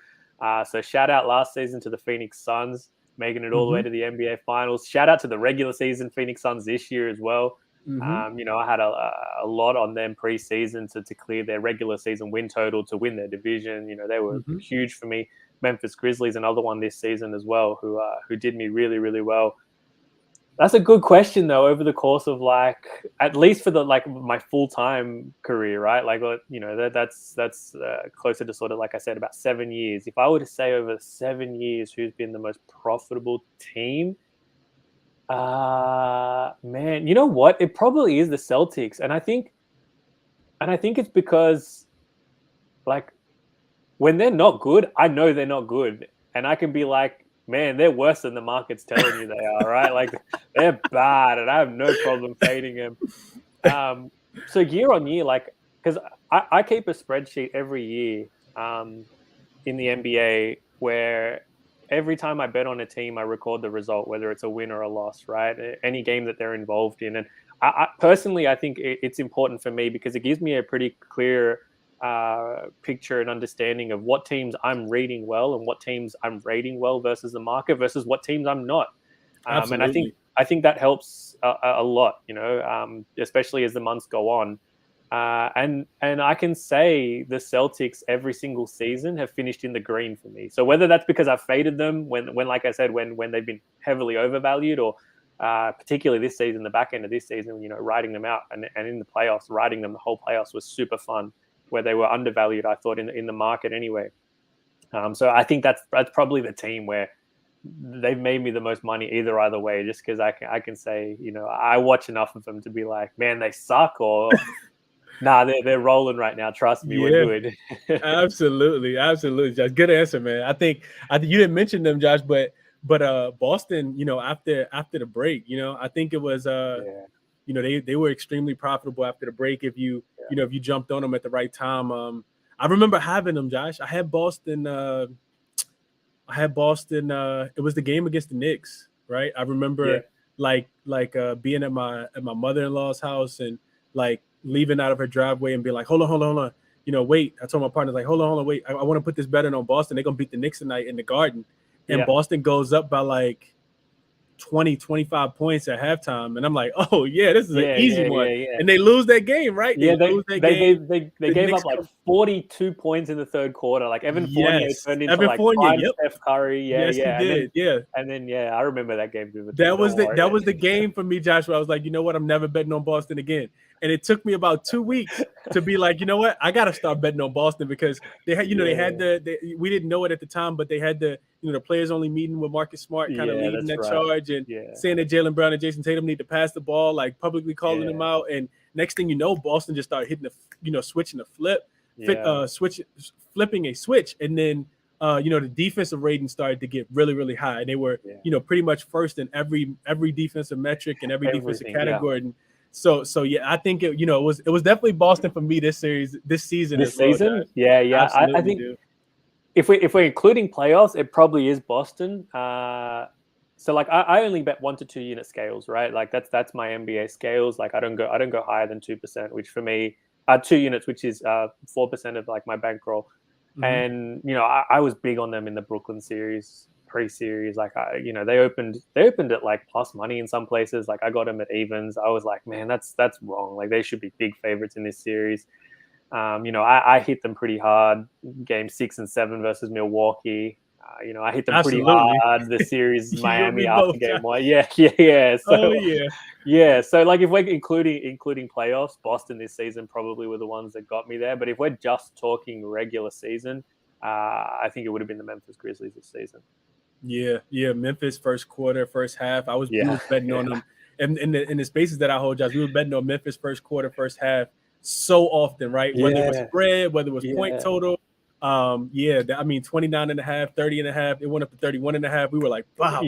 So shout out last season to the Phoenix Suns making it all the way Mm-hmm. to the NBA Finals. Shout out to the regular season Phoenix Suns this year as well. Mm-hmm. I had a lot on them preseason to clear their regular season win total to win their division. They were Mm-hmm. huge for me. Memphis Grizzlies, another one this season as well, who did me really, really well. That's a good question though. Over the course of like, at least for the like my full time career, right? Like, that's closer to sort of like I said about 7 years. If I were to say over 7 years, who's been the most profitable team? Man, you know what? It probably is the Celtics, and I think it's because like when they're not good, I know they're not good, and I can be like, man, they're worse than the market's telling you they are, right? Like they're bad, and I have no problem fading them. So year on year, like, because I keep a spreadsheet every year in the NBA where every time I bet on a team, I record the result, whether it's a win or a loss, right? Any game that they're involved in. And personally, I think it's important for me because it gives me a pretty clear picture and understanding of what teams I'm reading well and what teams I'm rating well versus the market versus what teams I'm not. And I think Absolutely. I think that helps a lot, especially as the months go on. And I can say the Celtics every single season have finished in the green for me. So whether that's because I've faded them when like I said, when they've been heavily overvalued, or particularly this season, the back end of this season, riding them out, and in the playoffs, riding them the whole playoffs was super fun. Where they were undervalued, I thought in the market anyway. So I think that's probably the team where they've made me the most money either way, just because I can say I watch enough of them to be like, man, they suck, or nah, they're rolling right now. Trust me, we're Yeah. good. Absolutely, Josh. Good answer, man. I think you didn't mention them, Josh, but Boston, after the break, I think it was Yeah, they were extremely profitable after the break if you yeah, if you jumped on them at the right time. I remember having them, Josh. I had Boston. It was the game against the Knicks, right? I yeah, remember being at my mother-in-law's house and like leaving out of her driveway and being like, hold on. Wait. I told my partner, like, hold on, wait. I want to put this betting on Boston. They're gonna beat the Knicks tonight in the Garden. and Yeah. Boston goes up by like 20, 25 points at halftime. And I'm like, oh, yeah, this is an Yeah, easy yeah, one. yeah, yeah. And they lose that game, right? They Yeah, lose that game. they The gave Knicks up like come. 42 points in the third quarter. Like Evan Fournier Yes. turned into Evan like Fournier. prime Yep. Steph Curry. Yeah, Yes, he yeah. did. Yeah. And then yeah, I remember that game vividly. That Don't was worry. the game for me, Joshua. I was like, you know what? I'm never betting on Boston again. And it took me about 2 weeks to be like, you know what? I got to start betting on Boston because they had, they had we didn't know it at the time, but they had the players only meeting with Marcus Smart kind of Yeah, leading that's that right. charge and Yeah. saying that Jaylen Brown and Jason Tatum need to pass the ball, like publicly calling them out. And next thing you know, Boston just started hitting switching the flipping a switch. And then, the defensive rating started to get really, really high. And they were, pretty much first in every defensive metric and every defensive category. And so yeah, I think it was definitely Boston for me this season This season. Guys. Yeah. I think dude. if we're including playoffs, it probably is Boston. So like I only bet 1 to 2 unit scales, right? Like that's my NBA scales. Like I don't go higher than 2%, which for me 2 units, which is 4% of like my bankroll. Mm-hmm. And I was big on them in the Brooklyn series, pre-series. Like they opened at like plus money in some places. Like I got them at evens. I was like, man, that's wrong. Like they should be big favorites in this series. I hit them pretty hard. Game 6 and 7 versus Milwaukee. I hit them pretty hard. The series Miami after game 1. Yeah. So, So like if we're including playoffs, Boston this season probably were the ones that got me there. But if we're just talking regular season, I think it would have been the Memphis Grizzlies this season. Yeah. Memphis first quarter, first half. We was betting on them, and in the spaces that I hold, Josh, we were betting on Memphis first quarter, first half so often, right? Whether it was spread, whether it was point total. 29 and a half, 30 and a half. It went up to 31 and a half. We were like, wow.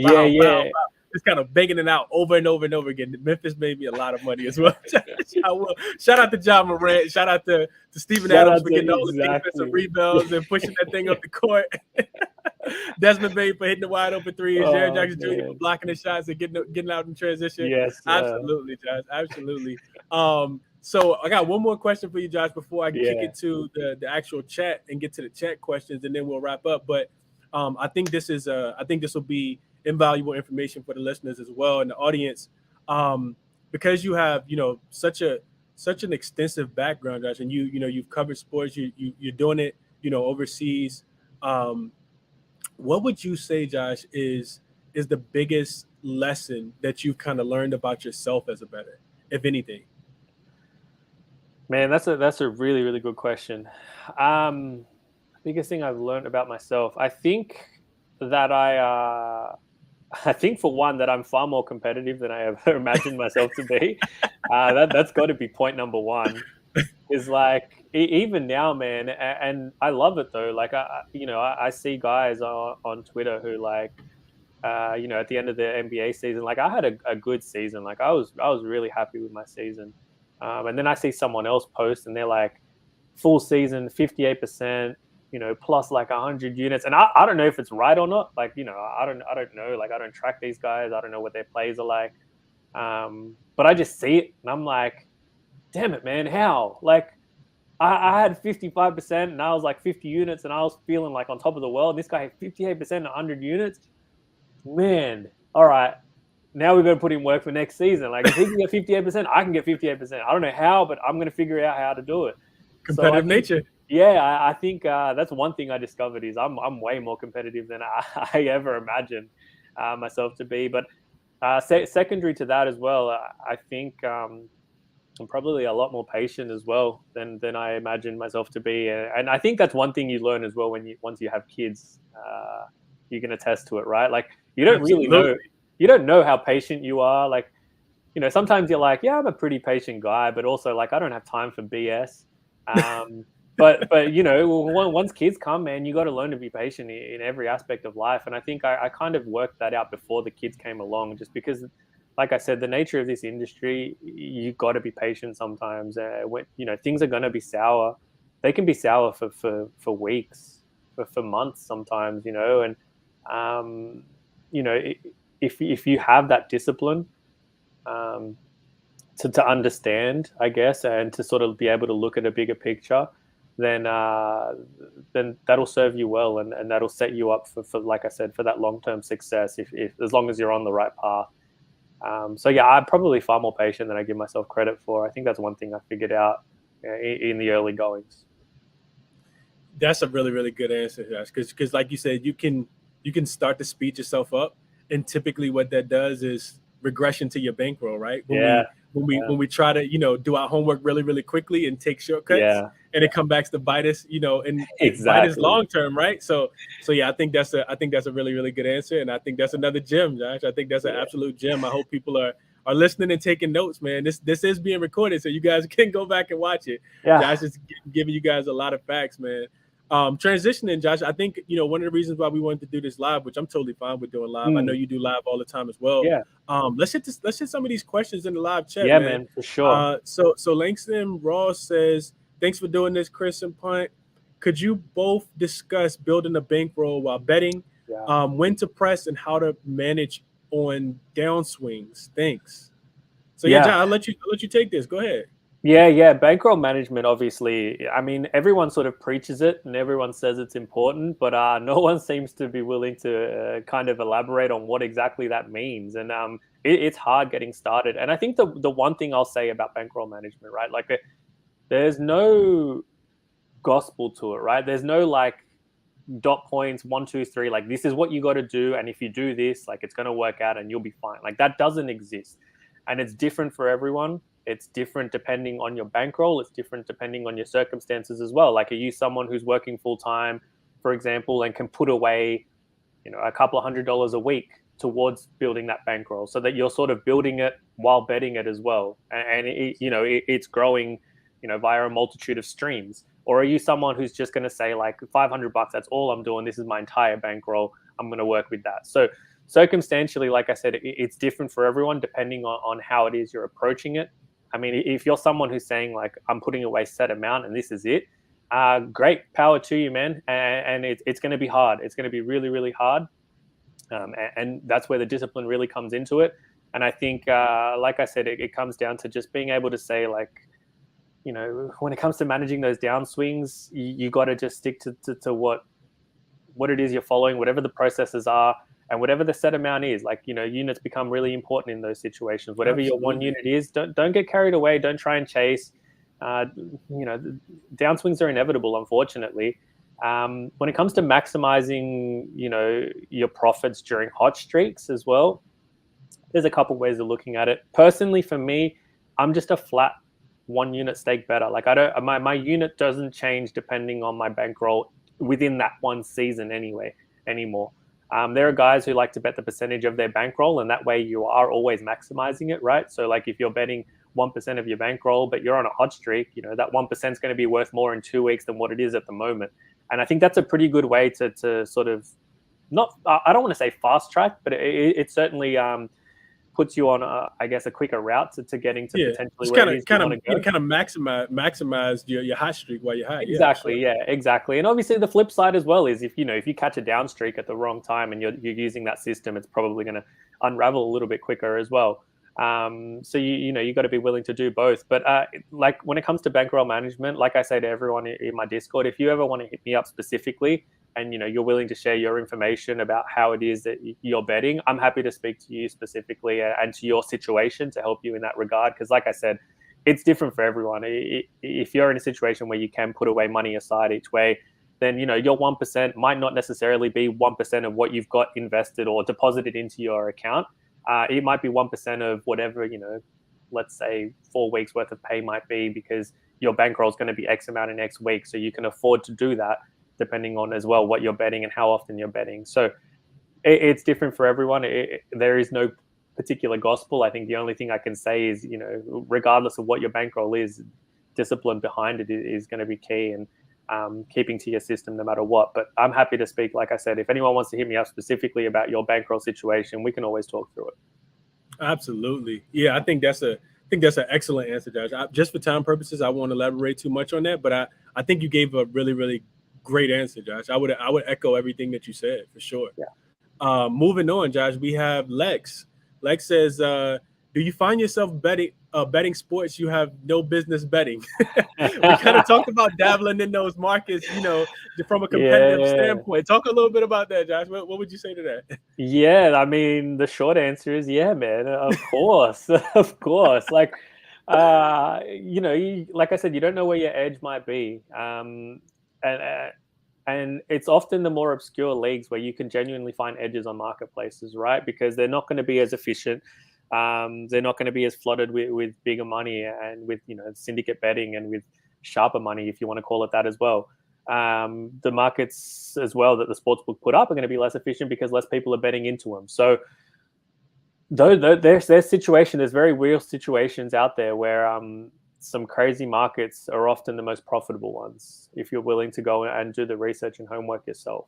Just kind of begging it out over and over and over again. Memphis made me a lot of money as well. Shout out to John Morant. Shout out to Steven Adams for getting all the defensive rebounds and pushing that thing up the court. Desmond Bane for hitting the wide open threes. Jared Jackson Jr. for blocking the shots and getting out in transition. Yes, absolutely, Josh. Absolutely. So I got one more question for you, Josh, before I kick it to the actual chat and get to the chat questions, and then we'll wrap up. But I think this will be invaluable information for the listeners as well and the audience, because you have such an extensive background, Josh, and you've covered sports. You're doing it overseas. What would you say, Josh, is the biggest lesson that you've kind of learned about yourself as a bettor, if anything? Man, that's a really, really good question. Biggest thing I've learned about myself, I think that I think for one that I'm far more competitive than I ever imagined myself to be. That's got to be point number one. Is like even now, man, and I love it though. Like I see guys on Twitter who like at the end of the NBA season, like I had a good season. Like I was really happy with my season. And then I see someone else post and they're like full season 58%, plus like 100 units. And I don't know if it's right or not. Like, I don't know. Like I don't track these guys. I don't know what their plays are like. But I just see it and I'm like, damn it, man, how? Like I had 55% and I was like 50 units and I was feeling like on top of the world. And this guy had 58% and 100 units. Man, all right. Now we've got to put in work for next season. Like if he can get 58%, I can get 58%. I don't know how, but I'm going to figure out how to do it. Competitive nature. Yeah, I think that's one thing I discovered is I'm way more competitive than I ever imagined myself to be. But secondary to that as well, I think I'm probably a lot more patient as well than I imagined myself to be. And I think that's one thing you learn as well once you have kids. You can attest to it, right? Like you don't really know. You don't know how patient you are. Like, sometimes you're like, yeah, I'm a pretty patient guy, but also like, I don't have time for BS. But once kids come, man, you got to learn to be patient in every aspect of life. And I think I kind of worked that out before the kids came along, just because, like I said, the nature of this industry, you got to be patient sometimes. When, things are going to be sour. They can be sour for weeks, for months sometimes, and, if you have that discipline to understand, I guess, and to sort of be able to look at a bigger picture, then that'll serve you well, and that'll set you up for like I said, for that long-term success if as long as you're on the right path. So yeah, I'm probably far more patient than I give myself credit for. I think that's one thing I figured out in the early goings. That's a really really good answer, Josh. Because like you said, you can start to speed yourself up, and typically what that does is regression to your bankroll, right? Yeah, When we try to do our homework really really quickly and take shortcuts, yeah, and it come back to bite us, and it bite us exactly. long term, right? So yeah, I think that's a really really good answer, and I think that's another gem, Josh. I think that's an Yeah, absolute gem. I hope people are listening and taking notes, man. This is being recorded, so you guys can go back and watch it. yeah. Josh is giving you guys a lot of facts, man. Transitioning, Josh, I think one of the reasons why we wanted to do this live, which I'm totally fine with doing live. I know Mm, you do live all the time as well. yeah, Let's hit some of these questions in the live chat, yeah, man. man, for sure. So Langston Ross says, "Thanks for doing this, Chris and Punt. Could you both discuss building a bankroll while betting, Yeah. when to press, and how to manage on downswings? Thanks." So yeah, Yeah. John, I'll let you take this. Go ahead. Yeah, yeah. Bankroll management, obviously, I mean, everyone sort of preaches it and everyone says it's important, but no one seems to be willing to kind of elaborate on what exactly that means. And it's hard getting started. And I think the one thing I'll say about bankroll management, right? Like, there's no gospel to it, right? There's no like dot points, one, two, three, like this is what you got to do. And if you do this, like it's going to work out and you'll be fine. Like that doesn't exist. And it's different for everyone. It's different depending on your bankroll. It's different depending on your circumstances as well. Like, are you someone who's working full time, for example, and can put away, a couple of $100s a week towards building that bankroll so that you're sort of building it while betting it as well. And it's growing, via a multitude of streams. Or are you someone who's just going to say like $500, that's all I'm doing. This is my entire bankroll. I'm going to work with that. So circumstantially, like I said, it's different for everyone depending on how it is you're approaching it. I mean, if you're someone who's saying like, I'm putting away set amount and this is it, great, power to you, man. And it's going to be hard. It's going to be really, really hard. And that's where the discipline really comes into it. And I think, like I said, it comes down to just being able to say like, when it comes to managing those downswings, you got to just stick to what it is you're following, whatever the processes are, and whatever the set amount is. Like, units become really important in those situations. Whatever your one Absolutely. unit is, don't get carried away. Don't try and chase. Downswings are inevitable, unfortunately. When it comes to maximizing, your profits during hot streaks as well, there's a couple ways of looking at it. Personally, for me, I'm just a flat one unit stake better. Like my unit doesn't change depending on my bankroll within that one season anymore. There are guys who like to bet the percentage of their bankroll, and that way you are always maximizing it, right? So like if you're betting 1% of your bankroll, but you're on a hot streak, that 1% is going to be worth more in 2 weeks than what it is at the moment. And I think that's a pretty good way to sort of not, I don't want to say fast track, but it certainly puts you on, I guess, a quicker route to getting to Yeah, potentially just where it is you want to go. kind of maximize your hot streak while you're hot. Yeah, for Exactly. sure. Yeah, exactly. And obviously the flip side as well is if you catch a down streak at the wrong time and you're using that system, it's probably going to unravel a little bit quicker as well. So you got to be willing to do both. But like when it comes to bankroll management, like I say to everyone in my Discord, if you ever want to hit me up specifically and you're willing to share your information about how it is that you're betting, I'm happy to speak to you specifically and to your situation to help you in that regard. Because like I said, it's different for everyone. If you're in a situation where you can put away money aside each way, then your 1% might not necessarily be 1% of what you've got invested or deposited into your account. It might be 1% of whatever, let's say 4 weeks worth of pay might be, because your bankroll is going to be X amount in X week. So you can afford to do that depending on as well what you're betting and how often you're betting. So it's different for everyone. There is no particular gospel. I think the only thing I can say is, regardless of what your bankroll is, discipline behind it is going to be key, and keeping to your system no matter what. But I'm happy to speak. Like I said, if anyone wants to hit me up specifically about your bankroll situation, we can always talk through it. Absolutely. Yeah, I think that's an excellent answer, Josh. Just for time purposes, I won't elaborate too much on that, but I think you gave a really really great answer, Josh. I would echo everything that you said for sure. Yeah. Moving on, Josh, we have Lex. Lex says, "Do you find yourself betting betting sports you have no business betting. We kind of talked about dabbling in those markets, from a competitive Yeah. standpoint. Talk a little bit about that, Josh. What would you say to that? Yeah, I mean, the short answer is yeah, man. Of course, of course. Like, like I said, you don't know where your edge might be, and and it's often the more obscure leagues where you can genuinely find edges on marketplaces, right? Because they're not going to be as efficient. They're not going to be as flooded with bigger money and with syndicate betting and with sharper money, if you want to call it that as well. The markets as well that the sportsbook put up are going to be less efficient because less people are betting into them. So though there's situation, there's very real situations out there where some crazy markets are often the most profitable ones if you're willing to go and do the research and homework yourself.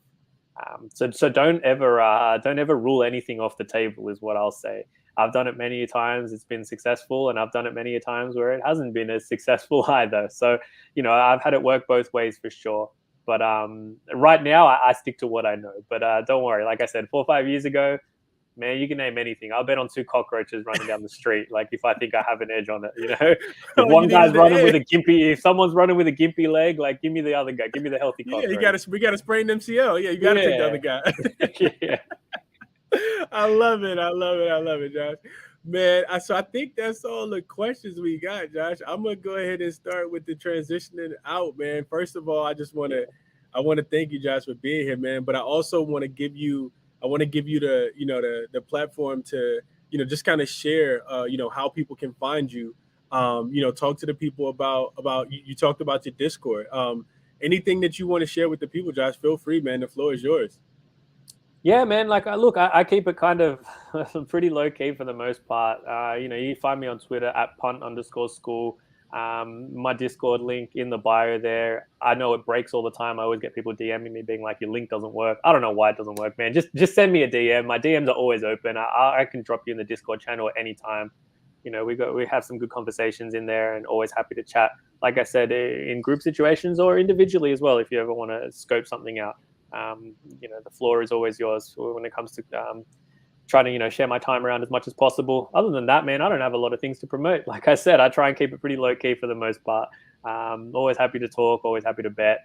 So don't ever rule anything off the table is what I'll say. I've done it many times. It's been successful, and I've done it many times where it hasn't been as successful either. So, I've had it work both ways for sure. But right now, I stick to what I know. But don't worry. Like I said, 4 or 5 years ago, man, you can name anything. I'll bet on 2 cockroaches running down the street. Like if I think I have an edge on it, if Oh, you one guy's needed the running with edge. a gimpy, if someone's running with a gimpy leg, like give me the other guy, give me the healthy Yeah, cockroach. we gotta sprain MCL. Yeah, you gotta take the other guy. Yeah. I love it. I love it. I love it, Josh. Man, so I think that's all the questions we got, Josh. I'm gonna go ahead and start with the transitioning out, man. First of all, I want to thank you, Josh, for being here, man. But I also want to give you the platform to just kind of share how people can find you. Talk to the people about you talked about your Discord. Anything that you want to share with the people, Josh, feel free, man. The floor is yours. Yeah, man. Like, I keep it kind of pretty low key for the most part. You find me on Twitter at punt_school. My Discord link in the bio there. I know it breaks all the time. I always get people DMing me being like, your link doesn't work. I don't know why it doesn't work, man. Just send me a DM. My DMs are always open. I can drop you in the Discord channel at any time. We have some good conversations in there and always happy to chat. Like I said, in group situations or individually as well, if you ever want to scope something out. The floor is always yours when it comes to trying to share my time around as much as possible. Other than that, man, I don't have a lot of things to promote. Like I said, I try and keep it pretty low key for the most part. Always happy to talk, always happy to bet.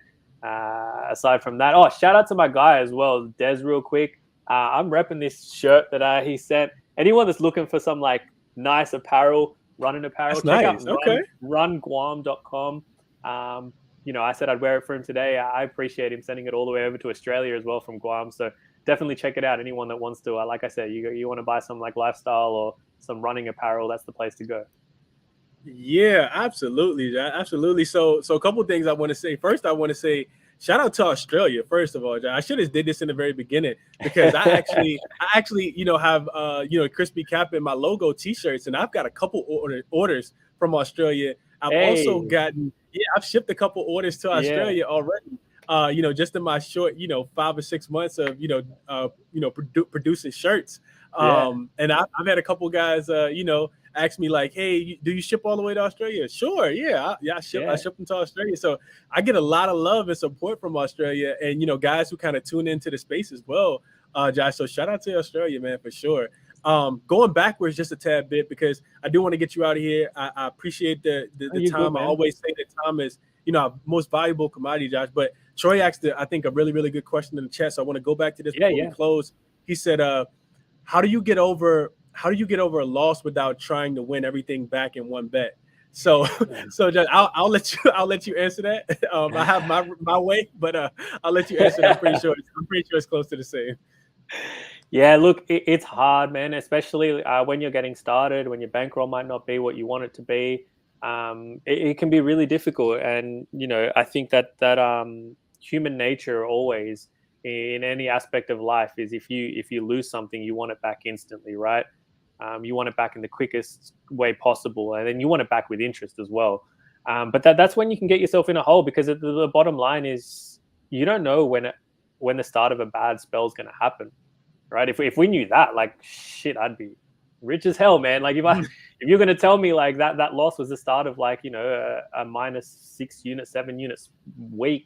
Aside from that, shout out to my guy as well, Des, real quick. I'm repping this shirt that he sent. Anyone that's looking for some like nice apparel, running apparel, That's check nice. out Okay. runguam.com. I said I'd wear it for him today. I appreciate him sending it all the way over to Australia as well from Guam. So definitely check it out. Anyone that wants to, like I said, you want to buy some like lifestyle or some running apparel, that's the place to go. Yeah, absolutely, absolutely. So a couple of things I want to say. First, I want to say shout out to Australia. First of all, I should have did this in the very beginning because I actually have crispy cap in my logo T-shirts, and I've got a couple orders from Australia. I've also gotten I've shipped a couple orders to Australia already. Just in my short 5 or 6 months of producing shirts. And I've had a couple guys ask me like, hey, do you ship all the way to Australia? Sure. Yeah. I ship them to Australia. So I get a lot of love and support from Australia and, guys who kind of tune into the space as well, Josh. So shout out to Australia, man, for sure. Going backwards just a tad bit because I do want to get you out of here. I appreciate the time. Good, I always say that time is, our most valuable commodity, Josh. But Troy asked, I think, a really, really good question in the chat. So I want to go back to this before we close. He said, how do you get over a loss without trying to win everything back in one bet? So Josh, I'll let you answer that. I have my way, but I'll let you answer that. I'm pretty sure it's close to the same. Yeah, look, it's hard, man, especially when you're getting started, when your bankroll might not be what you want it to be. It can be really difficult. And, I think that human nature always in any aspect of life is if you lose something, you want it back instantly, right? You want it back in the quickest way possible. And then you want it back with interest as well. But that's when you can get yourself in a hole because the bottom line is you don't know when the start of a bad spell is going to happen. Right? If we knew that, like shit, I'd be rich as hell, man. Like if you're gonna tell me like that loss was the start of like a -6 unit, 7 units week,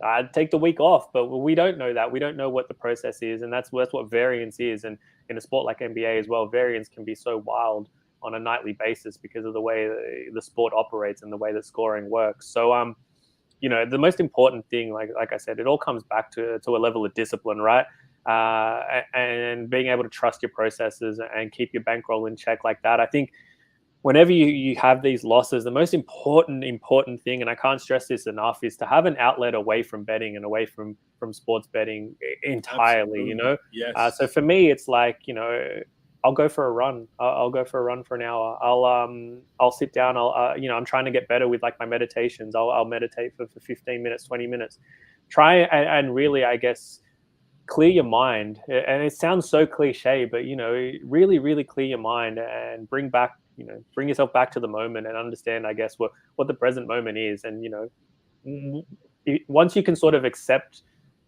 I'd take the week off. But we don't know that. We don't know what the process is, and that's what variance is. And in a sport like NBA as well, variance can be so wild. on a nightly basis because of the way the sport operates and the way that scoring works. So the most important thing, like I said, it all comes back to a level of discipline, right? And being able to trust your processes and keep your bankroll in check like that. I think whenever you have these losses, the most important thing, and I can't stress this enough, is to have an outlet away from betting and away from sports betting entirely. Absolutely. Yes. So for me, it's like, I'll go for a run. I'll go for a run for an hour. I'll sit down. I'm trying to get better with like my meditations. I'll meditate for 15 minutes, 20 minutes. Try and really, I guess, clear your mind. And it sounds so cliche, but really, really clear your mind and bring yourself back to the moment and understand, I guess, what the present moment is. And once you can sort of accept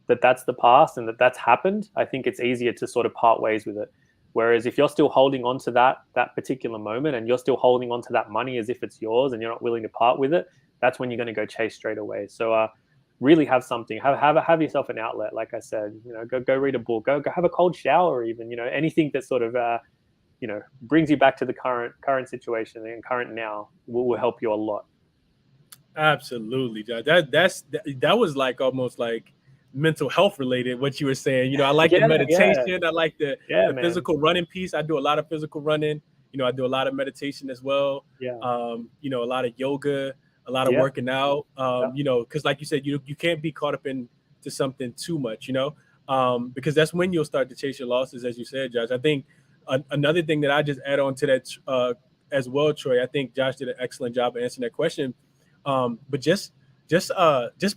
that that's the past and that's happened, I think it's easier to sort of part ways with it. Whereas if you're still holding on to that particular moment and you're still holding on to that money as if it's yours and you're not willing to part with it, that's when you're going to go chase straight away. So really have something, have yourself an outlet. Like I said, go read a book, go have a cold shower, even, anything that sort of, brings you back to the current situation and current now will help you a lot. Absolutely, Josh. That was like almost like mental health related. What you were saying, I like the meditation. I like the physical running piece. I do a lot of physical running. I do a lot of meditation as well. A lot of yoga, a lot of working out. Because like you said, you can't be caught up into something too much. Because that's when you'll start to chase your losses, as you said, Josh. I think another thing that I just add on to that as well, Troy. I think Josh did an excellent job of answering that question. But just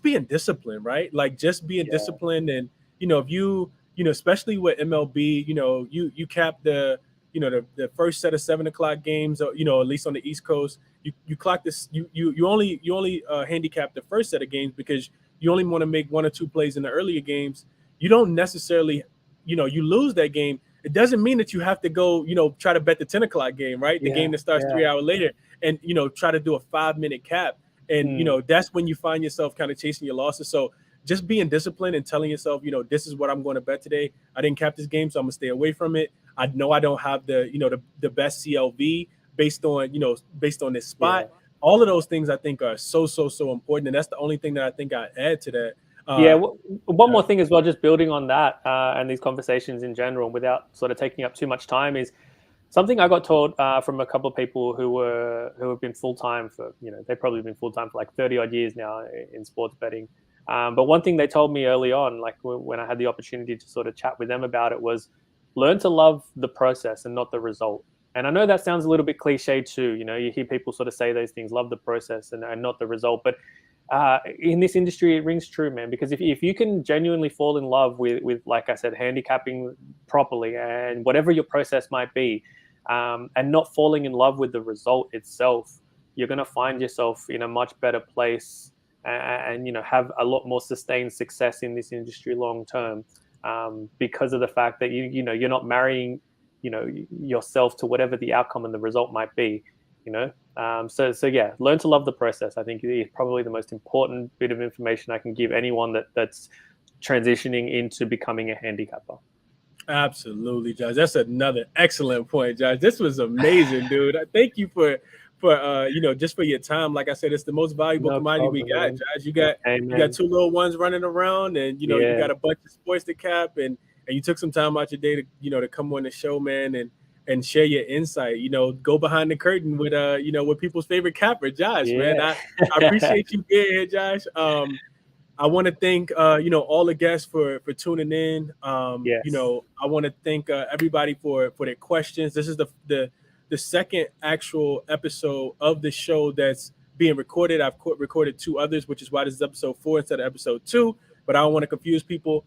being disciplined, right? Like just being disciplined, and if you especially with MLB, you cap the the first set of 7 o'clock games, at least on the East Coast, you clock this, you only handicap the first set of games because you only want to make 1 or 2 plays in the earlier games. You don't necessarily, you lose that game. It doesn't mean that you have to go, try to bet the 10 o'clock game, right? The game that starts 3 hours later, and try to do a 5-minute cap. And that's when you find yourself kind of chasing your losses. So just being disciplined and telling yourself, this is what I'm going to bet today. I didn't cap this game, so I'm gonna stay away from it. I know I don't have the best CLV based on this spot. All of those things I think are so important, and that's the only thing that I think I add to that. One more thing as well, just building on that and these conversations in general, without sort of taking up too much time, is something I got taught from a couple of people who have been full-time for, they've probably been full-time for like 30 odd years now in sports betting. But one thing they told me early on, like when I had the opportunity to sort of chat with them about it, was learn to love the process and not the result. And I know that sounds a little bit cliche too. You hear people sort of say those things, love the process and not the result. But in this industry, it rings true, man, because if you can genuinely fall in love with, like I said, handicapping properly and whatever your process might be, and not falling in love with the result itself, you're going to find yourself in a much better place and have a lot more sustained success in this industry long term, because of the fact that you're not marrying yourself to whatever the outcome and the result might be. So yeah, learn to love the process. I think is probably the most important bit of information I can give anyone that's transitioning into becoming a handicapper. Absolutely, Josh. That's another excellent point, Josh. This was amazing, dude. Thank you for just for your time. Like I said, it's the most valuable commodity we got, man. Josh. You got 2 little ones running around, and you got a bunch of sports to cap, and you took some time out your day to to come on the show, man, and share your insight. Go behind the curtain with with people's favorite capper, Josh. Man, I appreciate you being here, Josh. I want to thank all the guests for tuning in. I want to thank everybody for their questions. This is the second actual episode of the show that's being recorded. I've recorded 2 others, which is why this is episode 4 instead of episode 2. But I don't want to confuse people.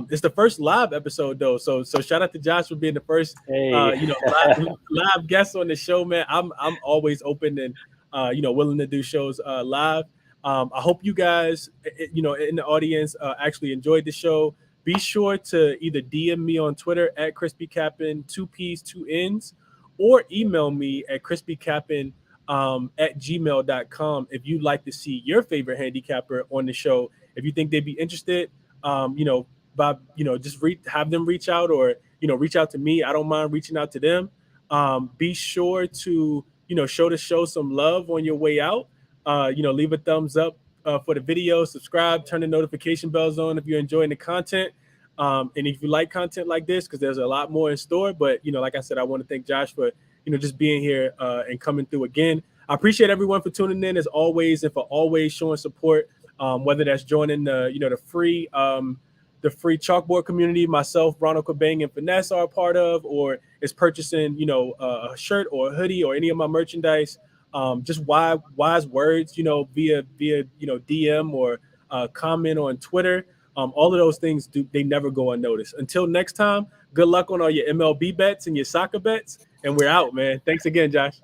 It's the first live episode though, so shout out to Josh for being the first live guest on the show, man. I'm always open and willing to do shows live. I hope you guys, in the audience, actually enjoyed the show. Be sure to either DM me on Twitter at crispycappin, 2 P's, 2 N's, or email me at crispycappin at gmail.com if you'd like to see your favorite handicapper on the show. If you think they'd be interested, just have them reach out, or reach out to me. I don't mind reaching out to them. Be sure to, show the show some love on your way out. Leave a thumbs up for the video, subscribe, turn the notification bells on if you're enjoying the content. And if you like content like this, because there's a lot more in store. But, like I said, I want to thank Josh for, just being here and coming through again. I appreciate everyone for tuning in as always, and for always showing support, whether that's joining the free chalkboard community myself, Ronald Cabang, and Finesse are a part of, or is purchasing, a shirt or a hoodie or any of my merchandise. Just wise words, via DM or comment on Twitter. All of those things they never go unnoticed. Until next time, good luck on all your MLB bets and your soccer bets, and we're out, man. Thanks again, Josh.